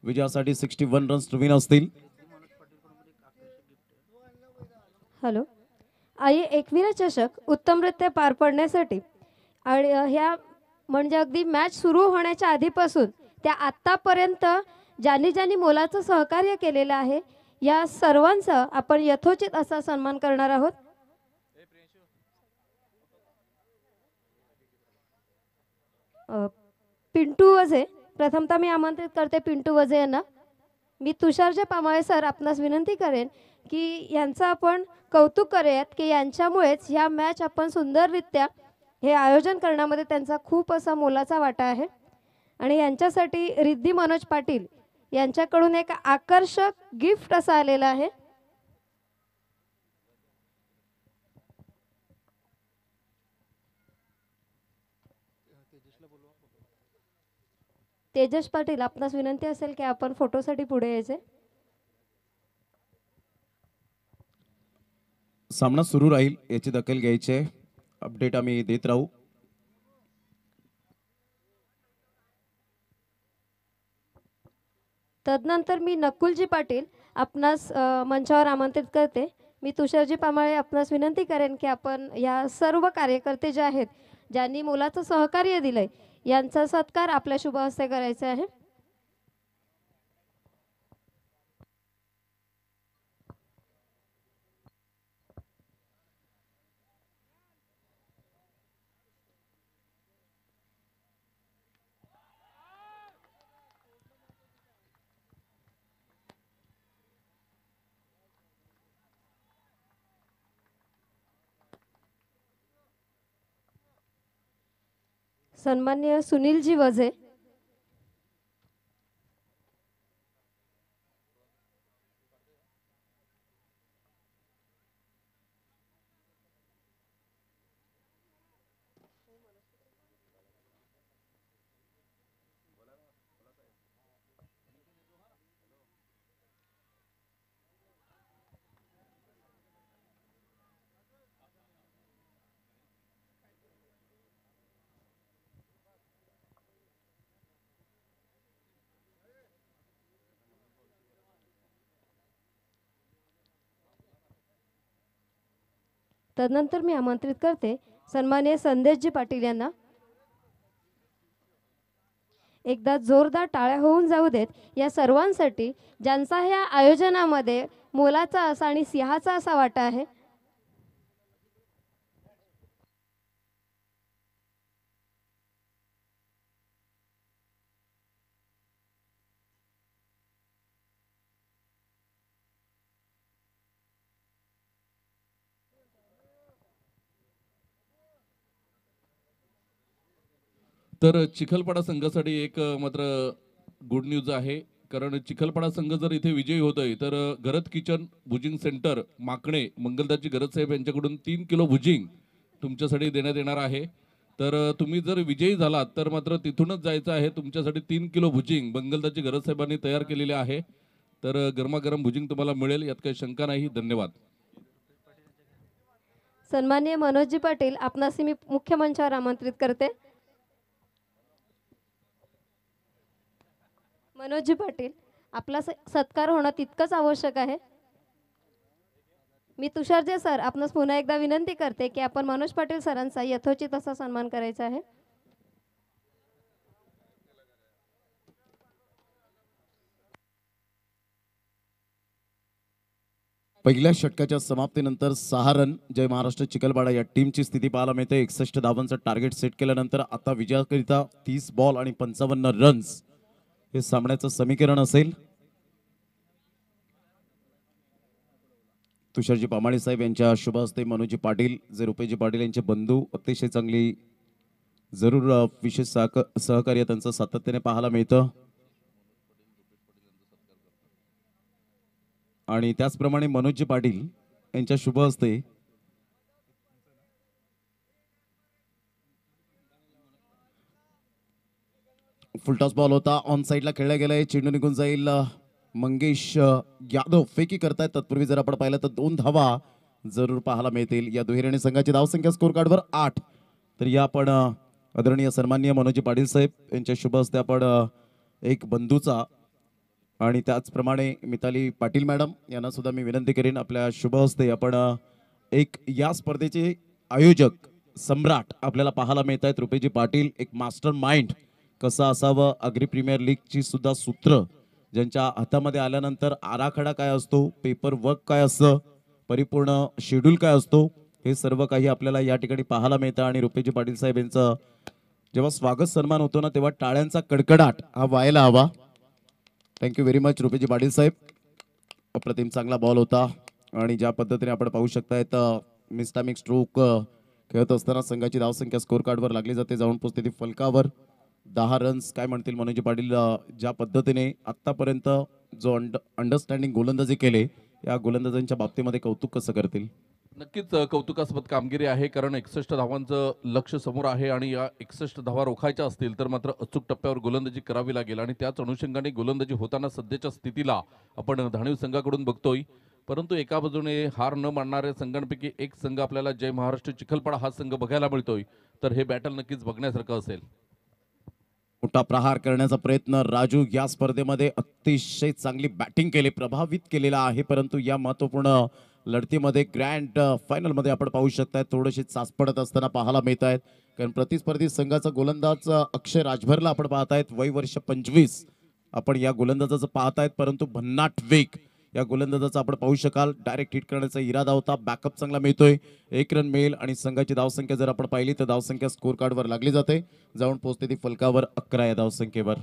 विजयासाठी 61 रन्स टू विन असतील. हॅलो. आई एकविरा चषक उत्तमरित्या पार पडण्यासाठी आणि ह्या म्हणजे अगदी मॅच सुरू होण्याच्या आधीपासून त्या आत्तापर्यंत ज्यांनी ज्यांनी मोलाचं सहकार्य केलेलं आहे या सर्वांचा आपण यथोचित असा सन्मान करणार आहोत. पिंटू वजे प्रथमतः मी आमंत्रित करते पिंटू वजे यांना. मी तुषारजी पामाळे सर आपणास विनंती करेन की यांचं आपण कौतुक करूयात की यांच्यामुळेच ह्या मॅच आपण सुंदररित्या हे आयोजन करण्यामध्ये त्यांचा खूप असा मोलाचा वाटा आहे. आणि यांच्यासाठी रिद्धी मनोज पाटील यांच्याकडून एक आकर्षक गिफ्ट असं आलेलं आहे. तेजस पाटील आपणास विनंती असेल की आपण फोटोसाठी पुढे यायचे. सामना सुरू राहील याची दखल घ्यायची आहे. अपडेट आम्ही देत राहू. तदनंतर मी नकुलजी पाटील आपणास मंचावर आमंत्रित करते. मी तुषारजी पामाळे आपणास विनंती करेन की आपण या सर्व कार्यकर्ते जे आहेत ज्यांनी मुलाचं सहकार्य दिलंय यांचा सत्कार आपल्या शुभ हस्ते करायचा आहे. सन्माननीय सुनीलजी वझे, तदनंतर मी आमंत्रित करते सन्माननीय संदेशजी पाटील यांना. एकदा जोरदार टाळ्या होऊन जाऊ देत या सर्वांसाठी ज्यांचा ह्या आयोजनामध्ये मोलाचा असा आणि सिंहाचा असा वाटा आहे. तर चिखलपाडा संघासाठी एक मात्र गुड न्यूज आहे, कारण चिखलपाडा संघ जर इथे विजयी होतोय तर गरज किचन भुजिंग सेंटर माकणे मंगलदासजी गरज साहेब यांच्याकडून 3 किलो भुजिंग तुमच्यासाठी देण्यात येणार आहे. तर तुम्ही जर विजयी झालात तर मात्र तिथूनच जायचं आहे. तुमच्यासाठी 3 किलो भुजिंग बंगलदाची गरज साहेबांनी तयार केलेले आहे. तर गरमागरम भुजिंग तुम्हाला मिळेल, यात काही शंका नाही. धन्यवाद. सन्माननीय मनोजजी पाटील, आपणास मी मुख्य मंचावर आमंत्रित करते. मनोजजी पाटील, आपला सत्कार होणं तितकंच आवश्यक आहे. मी तुषारजे सर, आपणास पुन्हा एकदा विनंती करते की आपण मनोज पाटील सरांचा यथोचित असा सन्मान करायचा आहे. पहिल्या षटकाच्या समाप्तीनंतर 6 रन जय महाराष्ट्र चिखलपाडा या टीमची स्थिती पाहायला मिळते. 61 धावांचं टार्गेट सेट केल्यानंतर आता विजयाकरिता 30 बॉल आणि 55 रन्स हे सामन्याचं समीकरण असेल. तुषारजी पामाळे साहेब यांच्या शुभ हस्ते मनोजी पाटील, जे रुपेजी पाटील यांचे बंधू, अतिशय चांगली जरूर विशेष सहकार्य त्यांचं सातत्याने पाहायला मिळतं. आणि त्याचप्रमाणे मनोजी पाटील यांच्या शुभ हस्ते फुलटॉस बॉल होता, ऑन साइडला खेळला गेलाय, चेंडू निघून जाईल. मंगेश यादव फेकी करतायत. तत्पूर्वी जर आपण पाहिलं तर 2 धावा जरूर पाहायला मिळतील. या दुहेरीने संघाची धावसंख्या स्कोर कार्डवर 8. तर या आपण आदरणीय सन्माननीय मनोजी पाटील साहेब यांच्या शुभ हस्ते आपण एक बंधूचा आणि त्याचप्रमाणे मिताली पाटील मॅडम यांना सुद्धा मी विनंती करेन, आपल्या शुभ हस्ते आपण एक या स्पर्धेचे आयोजक सम्राट आपल्याला पाहायला मिळत आहेत. रुपेजी पाटील, एक मास्टर माइंड कसं असावं, अग्री प्रीमियर लीगची सुद्धा सूत्र ज्यांच्या हातामध्ये आल्यानंतर आराखडा काय असतो, पेपर वर्क काय असतं, परिपूर्ण शेड्यूल काय असतो, हे सर्व काही आपल्याला या ठिकाणी पाहायला मिळतं. आणि रुपेजी पाटील साहेब यांचं जेव्हा स्वागत सन्मान होतो ना, तेव्हा टाळ्यांचा कडकडाट हा व्हायला हवा. थँक्यू व्हेरी मच रुपेजी पाटील साहेब. अप्रतिम चांगला बॉल होता आणि ज्या पद्धतीने आपण पाहू शकतायत मिस्टामिक स्ट्रोक खेळत असताना संघाची धावसंख्या स्कोर कार्डवर लागली जाते, जाऊन पोहोचते ती फलकावर. 10 रन्स. काय म्हणतील मनोजी पाटील, ज्या पद्धतीने आतापर्यंत जो अंडरस्टँडिंग गोलंदाजी केले, या गोलंदाजांच्या बाबतीमध्ये कौतुक कसं करतील? नक्कीच कौतुकास्पद कामगिरी आहे, कारण 61 धावांचं लक्ष समोर आहे आणि या 61 धावा रोखायच्या असतील तर मात्र अचूक टप्प्यावर गोलंदाजी करावी लागेल. आणि त्याच अनुषंगाने गोलंदाजी होताना सध्याच्या स्थितीला आपण धाणीव संघाकडून बघतोय. परंतु एका बाजूने हार न मानणाऱ्या संघांपैकी एक संघ आपल्याला जय महाराष्ट्र चिखलपाडा हा संघ बघायला मिळतोय. तर हे बॅटल नक्कीच बघण्यासारखं असेल. मोठा प्रहार करण्याचा प्रयत्न राजू या स्पर्धेमध्ये अतिशय चांगली बॅटिंग केली, प्रभावित केलेला आहे. परंतु या महत्त्वपूर्ण लढतीमध्ये ग्रँड फायनल मध्ये आपण पाहू शकताय थोडेसे चाच पडत असताना पाहायला मिळत आहेत. कारण प्रतिस्पर्धी संघाचा गोलंदाज अक्षय राजभरला आपण पाहतायत, वय वर्ष 25 आपण या गोलंदाजाचं पाहतायत. परंतु भन्नाट वेग या गोलंदाजाचा आपण पाहू शकाल. डायरेक्ट हिट करण्याचा इरादा होता, बॅकअप चांगला मिळतोय. 1 रन मिळेल आणि संघाची धावसंख्या जर आपण पाहिली तर धावसंख्या स्कोर कार्डवर लागली जाते, जाऊन पोहोचते ती फलकावर 11 या धावसंख्येवर.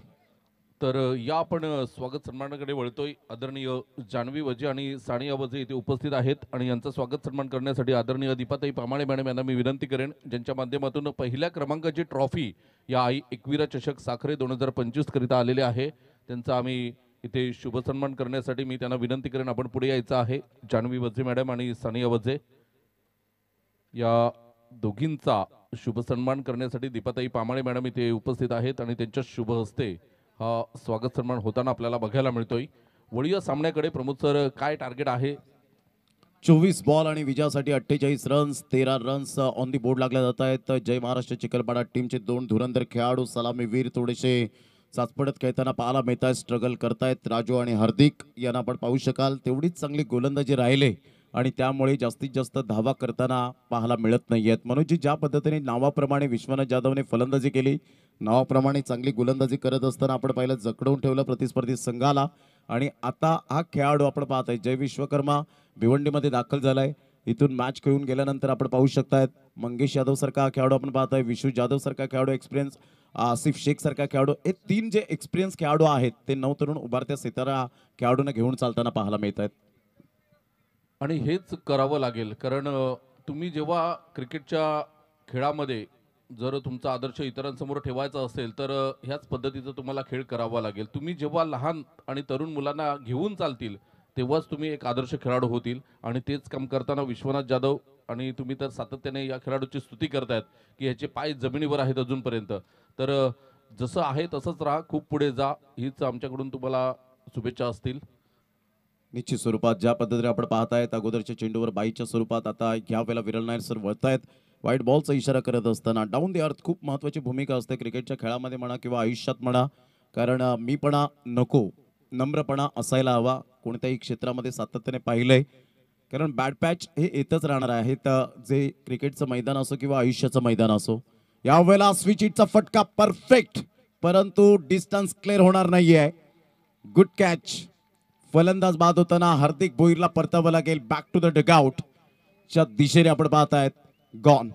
तर या आपण स्वागत सन्मानाकडे वळतोय. आदरणीय जान्हवी वजे आणि सानिया वजे इथे उपस्थित आहेत आणि यांचा स्वागत सन्मान करण्यासाठी आदरणीय दीपाताई पामाळे मॅडम यांना मी विनंती करेन, ज्यांच्या माध्यमातून पहिल्या क्रमांकाची ट्रॉफी या आई एकविरा चषक साखरे 2025 करिता आलेले आहे. त्यांचा आम्ही इथे शुभ सन्मान करण्यासाठी मी त्यांना विनंती करेन, आपण पुढे यायचं आहे. जान्हवी वजे मॅडम आणि सानिया वजे या दोघींचा शुभ सन्मान करण्यासाठी दीपाताई पामाळे मॅडम इथे उपस्थित आहेत आणि त्यांच्या शुभ हस्ते हा स्वागत सन्मान होताना आपल्याला बघायला मिळतोय. वळीय सामन्याकडे प्रमोद सर, काय टार्गेट आहे? 24 बॉल आणि विजयासाठी 48 runs, 13 runs on the board लागल्या जात आहेत. जय महाराष्ट्र चिखलपाडा टीमचे 2 धुरंधर खेळाडू सलामीवीर थोडेसे चाचपडत खेळताना पाहायला मिळत आहेत, स्ट्रगल करतायत. राजू आणि हार्दिक यांना आपण पाहू शकाल, तेवढीच चांगली गोलंदाजी राहिले आणि त्यामुळे जास्तीत जास्त धावा करताना पाहायला मिळत नाहीयेत. मनोजी, ज्या पद्धतीने नावाप्रमाणे विश्वनाथ जाधवने फलंदाजी केली, नावाप्रमाणे चांगली गोलंदाजी करत असताना आपण पाहिलं जकडवून ठेवलं प्रतिस्पर्धी संघाला. आणि आता हा खेळाडू आपण पाहताय जय विश्वकर्मा भिवंडीमध्ये दाखल झालाय. इथून मॅच खेळून गेल्यानंतर आपण पाहू शकतायत मंगेश यादव सारखा खेळाडू आपण पाहताय, विशू जाधव सारखा खेळाडू एक्सपिरियन्स, आसिफ शेख सारखा खेळाडू, हे 3 जे एक्सपिरियन्स खेळाडू आहेत ते 9 तरुण उभारत्या सितारा खेळाडूंना घेऊन चालताना पाहायला मिळत आहेत. आणि हेच करावं लागेल, कारण तुम्ही जेव्हा क्रिकेटच्या खेळामध्ये जर तुमचा आदर्श इतरांसमोर ठेवायचा असेल तर ह्याच पद्धतीचा तुम्हाला खेळ करावा लागेल. तुम्ही जेव्हा लहान आणि तरुण मुलांना घेऊन चालतील तेव्हाच तुम्ही एक आदर्श खेळाडू होतील आणि तेच काम करताना विश्वनाथ जाधव आणि तुम्ही तर सातत्याने या खेळाडूची स्तुती करतायत की ह्याचे पाय जमिनीवर आहेत अजूनपर्यंत. तर जसं आहे तसंच राहा, खूप पुढे जा, हीच आमच्याकडून तुम्हाला शुभेच्छा असतील. निश्चित स्वरूपात ज्या पद्धतीने आपण पाहतायत अगोदरच्या चेंडूवर बाईच्या स्वरूपात आता या वेळेला विरल नायर सर वळतायत. व्हाईट बॉलचा इशारा करत असताना डाऊन द अर्थ खूप महत्त्वाची भूमिका असते क्रिकेटच्या खेळामध्ये म्हणा किंवा आयुष्यात म्हणा. कारण मीपणा नको, नम्रपणा असायला हवा. कोणत्याही क्षेत्रामध्ये सातत्याने पाहिलंय, कारण बॅड पॅच हे येतच राहणार आहेत, जे क्रिकेटचं मैदान असो किंवा आयुष्याचं मैदान असो. यावेळेला स्विच हिटचा फटका परफेक्ट, परंतु डिस्टन्स क्लिअर होणार नाहीये. Good catch. फलंदाज बाद होताना हार्दिक भोईरला परतावं लागेल बॅक टू द डगआउट च्या दिशेने आपण पाहतायत. गॉन.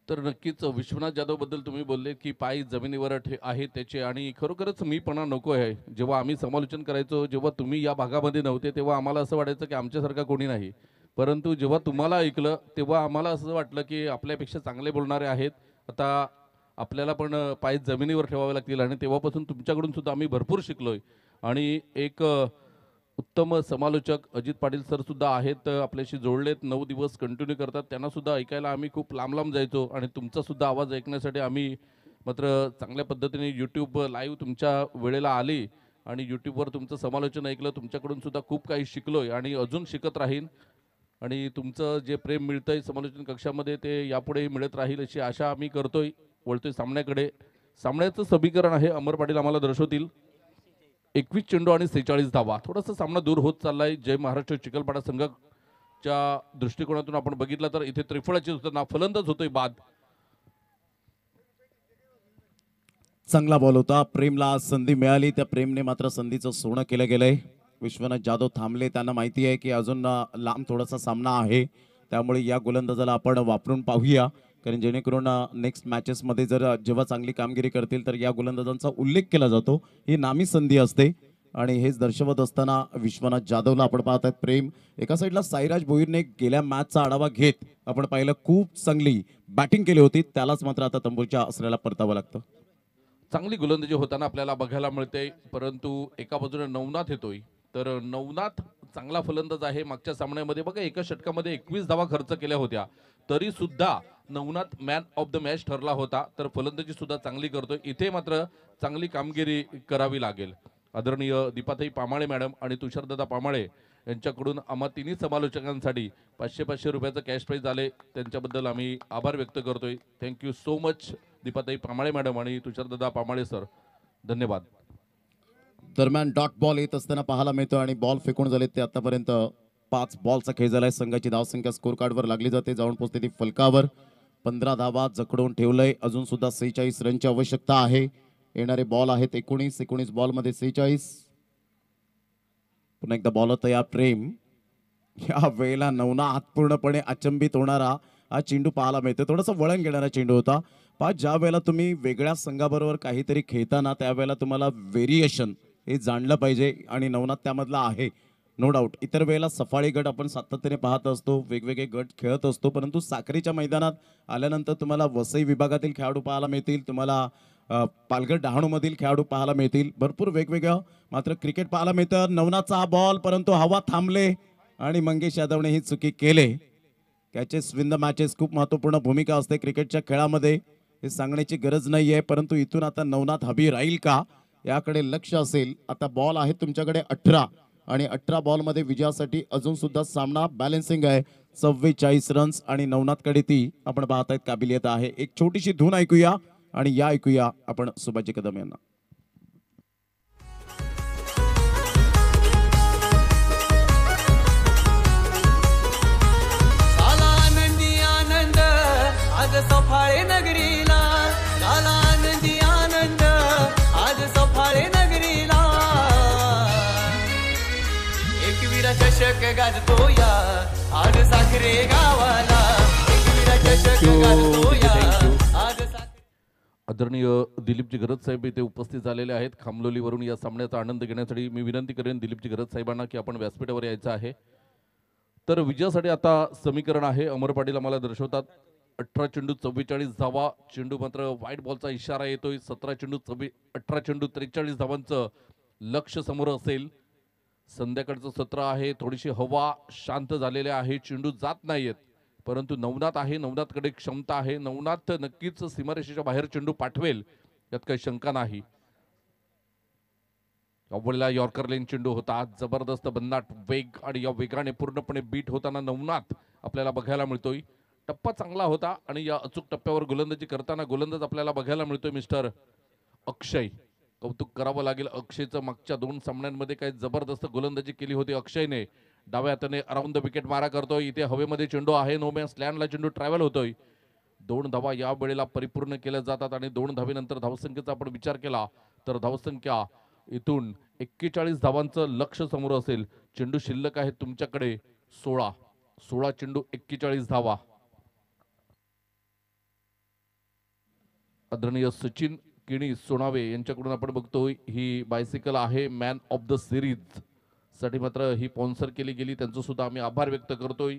तर नक्कीच विश्वनाथ जाधव बद्दल तुम्ही बोलले की पाय जमिनीवर आहे त्याचे, आणि खरोखरच मीपणा नको आहे. जेव्हा आम्ही समालोचन करायचो, जेव्हा तुम्ही या भागामध्ये नव्हते, तेव्हा आम्हाला असं वाटायचं की आमच्यासारखा कोणी नाही. परंतु जेव्हा तुम्हाला ऐकलं तेव्हा आम्हाला असं वाटलं की आपल्यापेक्षा चांगले बोलणारे आहेत. आता आपल्याला पण पाय जमिनीवर ठेवावे लागतील, आणि तेव्हापासून तुमच्याकडून सुद्धा आम्ही भरपूर शिकलोय. आणि एक उत्तम समालोचक अजित पाटील सर सुद्धा आहेत, आपल्याशी जोडलेत, 9 दिवस कंटिन्यू करतात. त्यांना सुद्धा ऐकायला आम्ही खूप लांब लांब जायचो, आणि तुमचा सुद्धा आवाज ऐकण्यासाठी आम्ही मात्र चांगल्या पद्धतीने यूट्यूब लाईव्ह तुमच्या वेळेला आली आणि यूट्यूबवर तुमचं समालोचन ऐकलं. तुमच्याकडून सुद्धा खूप काही शिकलोय आणि अजून शिकत राहीन. आणि तुमचं जे प्रेम मिळतंय समालोचन कक्षामध्ये ते यापुढेही मिळत राहील अशी आशा आम्ही करतोय. वळतोय सामन्याकडे. सामन्याचं समीकरण आहे, अमर पाटील आम्हाला दर्शवतील. 21 चेंडू आणि 46 धावा. थोडासा सामना दूर होत चाललाय. जय महाराष्ट्र चिखलपाडा संघाच्या दृष्टिकोनातून आपण बघितलं तर इथे त्रिफळाची होताना फलंदाज होतोय बाद. चांगला बॉल होता. प्रेमला संधी मिळाली, त्या प्रेमने मात्र संधीचं सोनं केलं गेलंय. विश्वनाथ जाधव थांबले. त्यांना माहिती आहे की अजून लांब थोडासा सामना आहे, त्यामुळे या गोलंदाजाला आपण वापरून पाहूया, कारण जेणेकरून नेक्स्ट मॅचेसमध्ये जर जेव्हा चांगली कामगिरी करतील तर या गोलंदाजांचा उल्लेख केला जातो. ही नामी संधी असते, आणि हेच दर्शवत असताना विश्वनाथ जाधवला आपण पाहत आहेत. प्रेम एका साईडला साईराज भोईरने गेल्या मॅचचा आढावा घेत आपण पाहिलं खूप चांगली बॅटिंग केली होती, त्यालाच मात्र आता तंबूच्या आसऱ्याला परतावं लागतं. चांगली गोलंदाजी होताना आपल्याला बघायला मिळते, परंतु एका बाजूने नवनाथ येतोय. तर नवनाथ चांगला फलंदाज आहे. मागच्या सामन्यामध्ये बघा एका षटकामध्ये 21 धावा खर्च केल्या होत्या, तरी सुद्धा Navnath man of the match ठरला होता. तर फलंदाजी सुद्धा चांगली करतोय. इथे मात्र चांगली कामगिरी करावी लागेल. आदरणीय दीपाताई पामाळे मॅडम आणि तुषारदादा पामाळे यांच्याकडून आम्हा तिन्ही समालोचकांसाठी 500 रुपयाचं कॅश प्राईज आले. त्यांच्याबद्दल आम्ही आभार व्यक्त करतोय. Thank you so much Deepatai पामाळे madam आणि तुषारदादा पामाळे सर, धन्यवाद. दरम्यान डॉट बॉल येत असताना पाहायला मिळतो, आणि बॉल फेकून झाले ते आतापर्यंत 5 बॉलचा खेळ झालाय. संघाची धावसंख्या स्कोर कार्डवर लागली जाते, जाऊन पोहोचते ती फलकावर. 15 धावा जकडून ठेवलंय. अजून सुद्धा 46 रनची आवश्यकता आहे. येणारे बॉल आहेत 19 बॉलमध्ये 46. पुन्हा एकदा बॉल तयार. प्रेम या वेळेला नवनाथ पूर्णपणे अचंबित होणारा हा चेंडू पाहायला मिळतो. थोडासा वळण घेणारा चेंडू होता. ज्या वेळेला तुम्ही वेगळ्या संघाबरोबर काहीतरी खेळताना त्यावेळेला तुम्हाला व्हेरिएशन हे जाणलं पाहिजे, आणि नवनाथ त्यामधला आहे, नो डाऊट. इतर वेळेला सफाळी गट आपण सातत्याने पाहत असतो, वेगवेगळे गट खेळत असतो, परंतु साखरेच्या मैदानात आल्यानंतर तुम्हाला वसई विभागातील खेळाडू पाहायला मिळतील, तुम्हाला पालघर डहाणूमधील खेळाडू पाहायला मिळतील, भरपूर वेगवेगळं मात्र क्रिकेट पाहायला मिळतं. नवनाथचा हा बॉल, परंतु हवा थांबले आणि मंगेश यादवने ही चुकी केले. कॅचेस विन द मॅचेस खूप महत्त्वपूर्ण भूमिका असते क्रिकेटच्या खेळामध्ये, हे सांगण्याची गरज नाही आहे. परंतु इथून आता नवनाथ हबी राहील का याकडे लक्ष असेल. आता बॉल आहे तुमच्याकडे 18, आणि 18 बॉलमध्ये विजयासाठी अजून सुद्धा सामना बॅलन्सिंग आहे. 44 रन्स, आणि नवनाथकडे ती आपण पाहतायत काबिलियत आहे. एक छोटीशी धून ऐकूया, आणि या ऐकूया आपण सुभाजी कदम यांना. आनंद आज सफाळे नगरीला, झाला आनंदी आनंद आज सफाळे नगरीला. एकविरा चषक गाजतो या आज साखरे गावाला, एकविरा चषक गाजतो या आज साखरे. आदरणीय दिलीपजी घरत साहेब इथे उपस्थित झालेले आहेत खामलोलीवरून. या सामन्याचा आनंद घेण्यासाठी मी विनंती करेन दिलीपजी घरत साहेबांना की आपण व्यासपीठावर यायचं आहे. तर विजयासाठी आता समीकरण आहे, अमर पाटील आम्हाला दर्शवतात. 18 चेंडू 44 धावा. चेंडू मात्र व्हाईट बॉलचा इशारा येतोय. 18 चेंडू 43 धावांचं लक्ष समोर असेल. संध्याकाळचं सत्र आहे, थोडीशी हवा शांत झालेली आहे, चेंडू जात नाहीयेत, परंतु नवनाथ आहे, नवनाथकडे क्षमता आहे, नवनाथ नक्कीच सीमारेषेच्या बाहेर चेंडू पाठवेल यात काही शंका नाही. अव्वलला यॉर्कर लेन चेंडू होता, जबरदस्त भन्नाट वेग आणि या वेगाने पूर्णपणे बीट होताना नवनाथ आपल्याला बघायला मिळतोय. टप्पा चांगला होता आणि या अचूक टप्प्यावर गोलंदाजी करताना गोलंदाज आपल्याला बघायला मिळतोय मिस्टर अक्षय. कौतुक करावं लागेल अक्षयचं. मागच्या 2 सामन्यांमध्ये काय जबरदस्त गोलंदाजी केली होती अक्षयने. डाव्या हाताने अराउंड द विकेट मारा करतोय. इथे हवेमध्ये चेंडू आहे, नो मॅन्स लँडला चेंडू ट्रॅव्हल होतोय. 2 धावा या वेळेला परिपूर्ण केल्या जातात आणि 2 धावेनंतर धावसंख्येचा आपण विचार केला तर धावसंख्या इथून 41 धावांचं लक्ष समोर असेल. चेंडू शिल्लक आहे तुमच्याकडे 16 चेंडू 41 धावा. आदरणीय सचिन किणी सोनावे यांच्याकडून आपण बघतोय ही बायसिकल आहे मॅन ऑफ द सिरीज साठी मात्र ही स्पॉन्सर केली गेली, त्यांचं सुद्धा आम्ही आभार व्यक्त करतोय.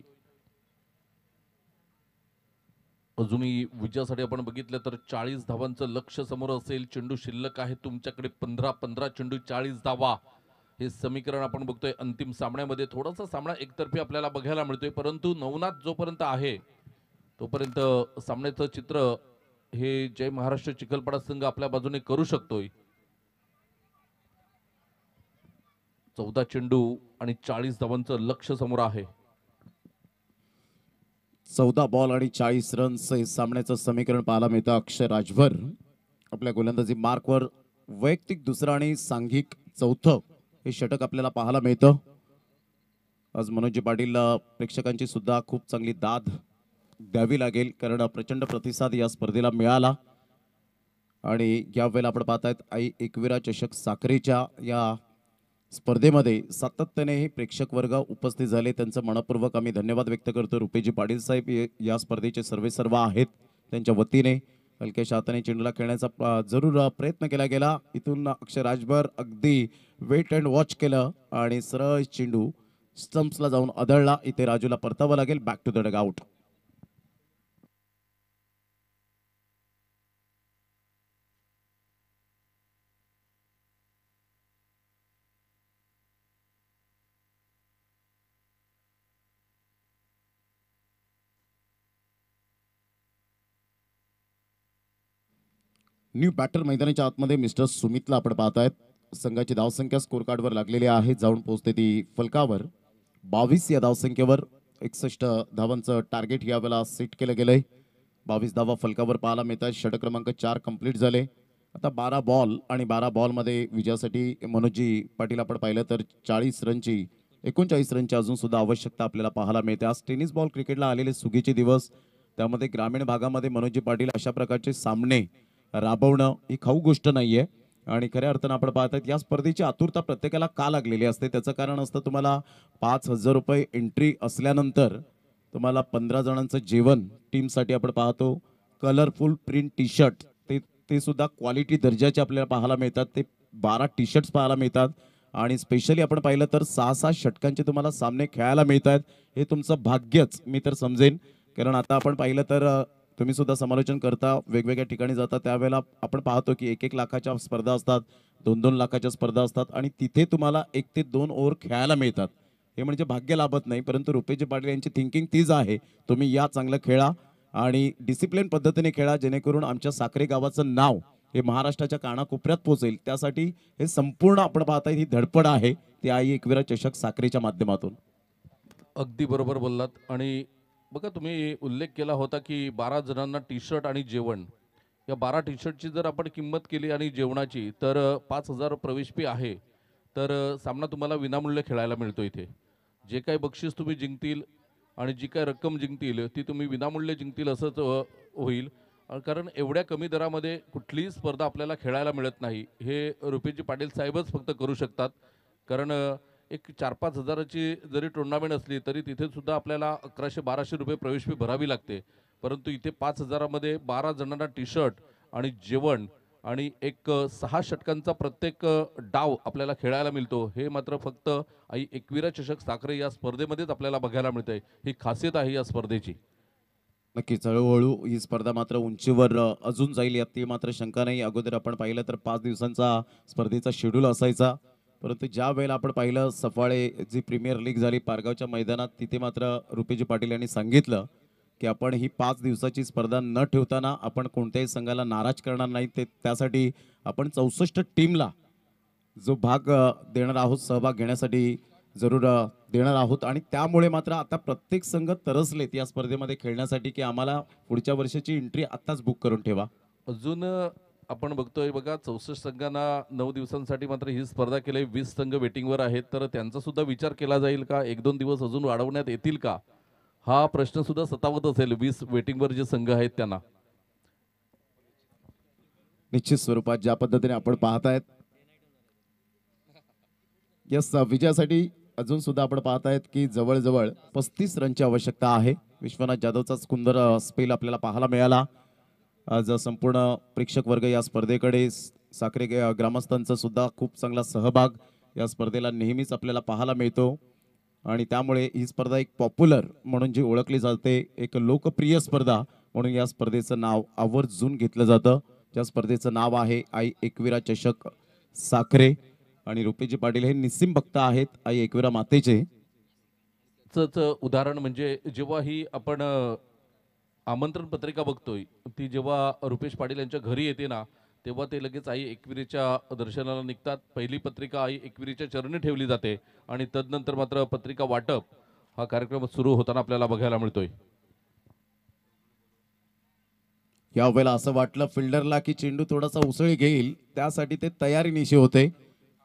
अजूनही विजयासाठी आपण बघितलं तर 40 धावांचं लक्ष समोर असेल. चेंडू शिल्लक आहे तुमच्याकडे 15 चेंडू 40 धावा. हे समीकरण आपण बघतोय अंतिम सामन्यामध्ये. थोडासा सामना एकतर्फी आपल्याला बघायला मिळतोय, परंतु नवनाथ जोपर्यंत आहे तोपर्यंत सामन्याचं चित्र हे जय महाराष्ट्र चिखलपाडा संघ आपल्या बाजूने करू शकतोय. 14 चेंडू आणि 40 धावांचं लक्ष समोर आहे. 14 बॉल आणि 40 रन्स हे सामन्याचं समीकरण पाहायला मिळतं. अक्षय राजभर आपल्या गोलंदाजी मार्कवर वैयक्तिक दुसरं आणि सांघिक चौथं हे षटक आपल्याला पाहायला मिळतं. आज मनोजी पाटील प्रेक्षकांची सुद्धा खूप चांगली दाद द्यावी लागेल, कारण प्रचंड प्रतिसाद या स्पर्धेला मिळाला. आणि यावेळेला आपण पाहतायत आई एकविरा चषक साखरेच्या या स्पर्धेमध्ये सातत्याने हे प्रेक्षक वर्ग उपस्थित झाले, त्यांचं मनपूर्वक आम्ही धन्यवाद व्यक्त करतो. रुपेजी पाटील साहेब या स्पर्धेचे सर्व आहेत, त्यांच्या वतीने हलक्याशा हाताने चेंडूला खेळण्याचा जरूर प्रयत्न केला गेला. इथून अक्षय राजभर अगदी वेट अँड वॉच केलं आणि सरळ चेंडू स्टंप्सला जाऊन आदळला. इथे राजूला परतावं लागेल. Back to the dugout. New batter मैदानाच्या आतमध्ये मिस्टर सुमितला आपण पाहतायत. संघाची धावसंख्या स्कोर कार्डवर लागलेली आहे, जाऊन पोहोचते ती फलकावर. 22 या धावसंख्येवर 61 धावांचं टार्गेट यावेळेला सेट केलं गेलंय. 22 धावा फलकावर पाहायला मिळतात. षटक क्रमांक 4 कंप्लीट झाले. आता 12 बॉल आणि 12 बॉलमध्ये विजयासाठी मनोजी पाटील आपण पाहिलं तर 39 रनची अजून सुद्धा आवश्यकता आपल्याला पाहायला मिळते. आज टेनिस बॉल क्रिकेटला आलेले सुगीचे दिवस, त्यामध्ये ग्रामीण भागामध्ये मनोजी पाटील अशा प्रकारचे सामने राबवणं ही खाऊ गोष्ट नाहीये. आणि खऱ्या अर्थानं आपण पाहतात या स्पर्धेची आतुरता प्रत्येकाला का लागलेली असते, त्याचं कारण असतं तुम्हाला 5,000 रुपये एंट्री असल्यानंतर तुम्हाला 15 जणांचं जेवण टीमसाठी आपण पाहतो. कलरफुल प्रिंट टी शर्ट ते सुद्धा क्वालिटी दर्जाचे आपल्याला पाहायला मिळतात. ते 12 टी शर्ट्स पाहायला मिळतात आणि स्पेशली आपण पाहिलं तर 6-6 षटकांचे तुम्हाला सामने खेळायला मिळतात. हे तुमचं भाग्यच मी तर समजेन, कारण आता आपण पाहिलं तर तुम्ही सुद्धा समालोचन करता, वेगवेगळ्या ठिकाणी जाता, त्यावेळेला आपण पाहतो की 1-1 लाखाच्या स्पर्धा असतात, 2-2 लाखाच्या स्पर्धा असतात आणि तिथे तुम्हाला 1 ते 2 ओव्हर खेळायला मिळतात. हे म्हणजे भाग्य लाभत नाही, परंतु रुपेजी पाटील यांची थिंकिंग तीच आहे. तुम्ही या चांगलं खेळा आणि डिसिप्लिन पद्धतीने खेळा, जेणेकरून आमच्या साखरे गावाचं नाव हे महाराष्ट्राच्या कानाकोपऱ्यात पोहोचेल. त्यासाठी हे संपूर्ण आपण पाहता ही धडपड आहे ती आई एकविरा चषक साखरेच्या माध्यमातून. अगदी बरोबर बोललात. आणि बघा तुम्ही उल्लेख केला होता की 12 जणांना टी शर्ट आणि जेवण, या 12 टी शर्टची जर आपण किंमत केली आणि जेवणाची तर 5,000 प्रवेश फी आहे. तर सामना तुम्हाला विनामूल्य खेळायला मिळतो. इथे जे काही बक्षीस तुम्ही जिंकतील आणि जी काही रक्कम जिंकतील ती तुम्ही विनामूल्य जिंकतील असंच होईल, कारण एवढ्या कमी दरामध्ये कुठलीही स्पर्धा आपल्याला खेळायला मिळत नाही. हे रुपेजी पाटील साहेबच फक्त करू शकतात, कारण एक 4-5 हजाराची जरी टुर्नामेंट असली तरी तिथे सुद्धा आपल्याला 1100-1200 रुपये प्रवेश फी भरावी लागते. परंतु इथे 5,000मध्ये 12 जणांना टी शर्ट आणि जेवण आणि एक 6 षटकांचा प्रत्येक डाव आपल्याला खेळायला मिळतो. हे मात्र फक्त आई एकविरा चषक साखरे या स्पर्धेमध्येच आपल्याला बघायला मिळते. ही खासियत आहे या स्पर्धेची. नक्कीच हळूहळू ही स्पर्धा मात्र उंचीवर अजून जाईल यात ती मात्र शंका नाही. अगोदर आपण पाहिलं तर 5 दिवसांचा स्पर्धेचा शेड्यूल असायचा, परंतु ज्या वेळेला आपण पाहिलं सफाळे जी प्रीमियर लीग झाली पारगावच्या मैदानात, तिथे मात्र रुपेजी पाटील यांनी सांगितलं की आपण ही 5 दिवसाची स्पर्धा न ठेवताना आपण कोणत्याही संघाला नाराज करणार नाही, ते त्यासाठी आपण 64 टीमला जो भाग देणार आहोत, सहभाग घेण्यासाठी जरूर देणार आहोत. आणि त्यामुळे मात्र आता प्रत्येक संघ तरसलेत या स्पर्धेमध्ये खेळण्यासाठी की आम्हाला पुढच्या वर्षाची एंट्री आत्ताच बुक करून ठेवा. अजून आपण बघतोय बघा 64 संघांना 9 दिवसांसाठी मात्र ही स्पर्धा केली. 20 संघ वेटिंगवर आहेत, तर त्यांचा सुद्धा विचार केला जाईल का? 1-2 दिवस अजून वाढवण्यात येतील का? हा प्रश्न सुद्धा सतावत असेल 20 वेटिंगवर जे संघ आहेत त्यांना. निश्चित स्वरूपात ज्या पद्धतीने आपण पाहतायत या विजयासाठी अजून सुद्धा आपण पाहतायत की जवळजवळ 35 रनची आवश्यकता आहे. विश्वनाथ जाधवचा सुंदर स्पेल आपल्याला पाहायला मिळाला. आज संपूर्ण प्रेक्षक वर्ग या स्पर्धेकडे, साखरे ग्रामस्थांचा सुद्धा खूप चांगला सहभाग या स्पर्धेला नेहमीच आपल्याला पाहायला मिळतो. आणि त्यामुळे ही स्पर्धा एक पॉप्युलर म्हणून जी ओळखली जाते, एक लोकप्रिय स्पर्धा म्हणून या स्पर्धेचं नाव आवर्जून घेतलं जातं. ज्या स्पर्धेचं नाव आहे आई एकविरा चषक साखरे. आणि रुपेजी पाटील हे निस्सिम भक्त आहेत आई एकविरा मातेचे. उदाहरण म्हणजे जेव्हा ही आपण आमंत्रण पत्रिका बघतोय, ती जेव्हा रुपेश पाटील यांच्या घरी येते ना, तेव्हा ते लगेच आई एकविरीच्या दर्शनाला निघतात. पहिली पत्रिका आई एकविरीच्या चरणी ठेवली जाते आणि तदनंतर मात्र पत्रिका वाटप हा कार्यक्रम सुरू होताना आपल्याला बघायला मिळतोय. यावेळेला असं वाटलं फिल्डरला की चेंडू थोडासा उसळी घेईल, त्यासाठी ते तयारीनिशी होते.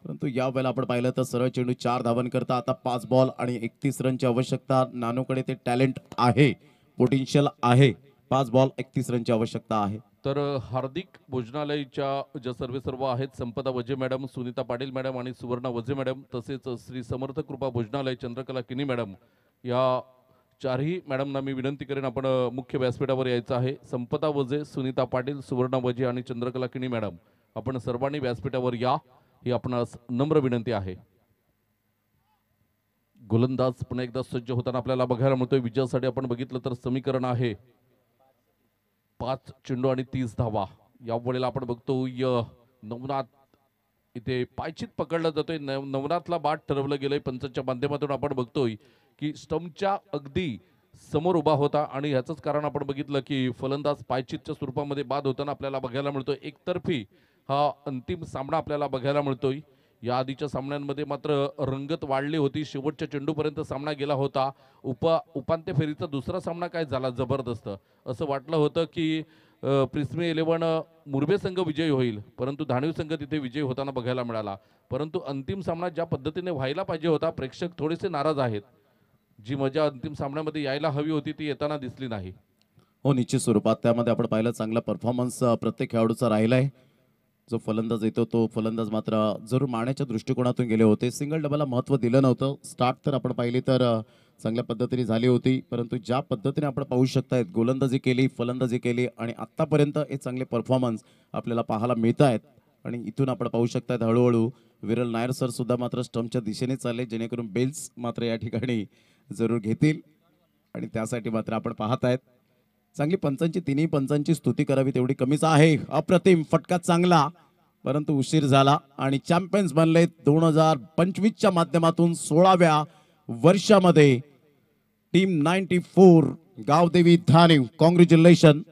परंतु यावेळेला आपण पाहिलं तर सरळ चेंडू 4 धावांकरता आता 5 बॉल आणि 31 रनची आवश्यकता. नानूकडे ते टॅलेंट आहे, पोटेन्शियल आहे. 5 बॉल 31 रनची आवश्यकता आहे. तर हार्दिक भोजनालयच्या ज्या सर्व आहेत, संपदा वजे मॅडम, सुनीता पाटील मॅडम आणि सुवर्णा वजे मॅडम, तसेच श्री समर्थ कृपा भोजनालय चंद्रकला किनी मॅडम, या चारही मॅडमना मी विनंती करेन आपण मुख्य व्यासपीठावर यायचं आहे. संपदा वजे, सुनीता पाटील, सुवर्णा वजे आणि चंद्रकला किनी मॅडम, आपण सर्वांनी व्यासपीठावर या, ही आपणास नम्र विनंती आहे. गोलंदाज पुन्हा एकदा सज्ज होताना आपल्याला बघायला मिळतोय. विजयासाठी आपण बघितलं तर समीकरण आहे 5 चेंडू आणि 30 धावा. या वेळेला आपण बघतोय नवनाथ इथे पायचीत पकडला जातोय. नवनाथला बाद ठरवलं गेलंय. पंचांच्या माध्यमातून आपण बघतोय की स्टंपच्या अगदी समोर उभा होता आणि ह्याचंच कारण आपण बघितलं की फलंदाज पायचीतच्या स्वरूपामध्ये बाद होताना आपल्याला बघायला मिळतोय. एकतर्फी हा अंतिम सामना आपल्याला बघायला मिळतोय. या आधीच्या सामन्यांमध्ये मात्र रंगत वाढली होती. शेवटच्या चेंडूपर्यंत सामना गेला होता. उपांत्य फेरीचा दुसरा सामना काय झाला जबरदस्त. असं वाटलं होतं की प्रिस्मी 11 मुरबे संघ विजयी होईल, परंतु धाणीव संघ तिथे विजयी होताना बघायला मिळाला. परंतु अंतिम सामना ज्या पद्धतीने व्हायला पाहिजे होता, प्रेक्षक थोडेसे नाराज आहेत. जी मजा अंतिम सामन्यामध्ये यायला हवी होती ती येताना दिसली नाही. हो, निश्चित स्वरूपात त्यामध्ये आपण पाहिलं चांगला परफॉर्मन्स प्रत्येक खेळाडूचा राहिलाय. जो फलंदाज येतो तो फलंदाज मात्र जरूर मारण्याच्या दृष्टिकोनातून गेले होते. सिंगल डबलला महत्त्व दिलं नव्हतं. स्टार्ट तर आपण पाहिली तर चांगल्या पद्धतीने झाली होती, परंतु ज्या पद्धतीने आपण पाहू शकतायत गोलंदाजी केली, फलंदाजी केली आणि आत्तापर्यंत हे चांगले परफॉर्मन्स आपल्याला पाहायला मिळत आहेत. आणि इथून आपण पाहू शकतायत हळूहळू विरल नायर सर सुद्धा मात्र स्टंपच्या दिशेने चालले, जेणेकरून बेल्स मात्र या ठिकाणी जरूर घेतील. आणि त्यासाठी मात्र आपण पाहत आहेत चांगली पंचांची, तिन्ही पंचांची स्तुती करावी तेवढी कमीच आहे. अप्रतिम फटका चांगला, परंतु उशीर झाला आणि चॅम्पियन्स बनले 2025च्या माध्यमातून 16व्या वर्षामध्ये टीम 94 गावदेवी धाणीव. कॉंग्रॅच्युलेशन.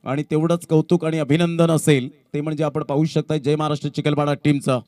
आणि तेवढंच कौतुक आणि अभिनंदन असेल ते म्हणजे आपण पाहू शकता जय महाराष्ट्र चिखलपाडा टीमचं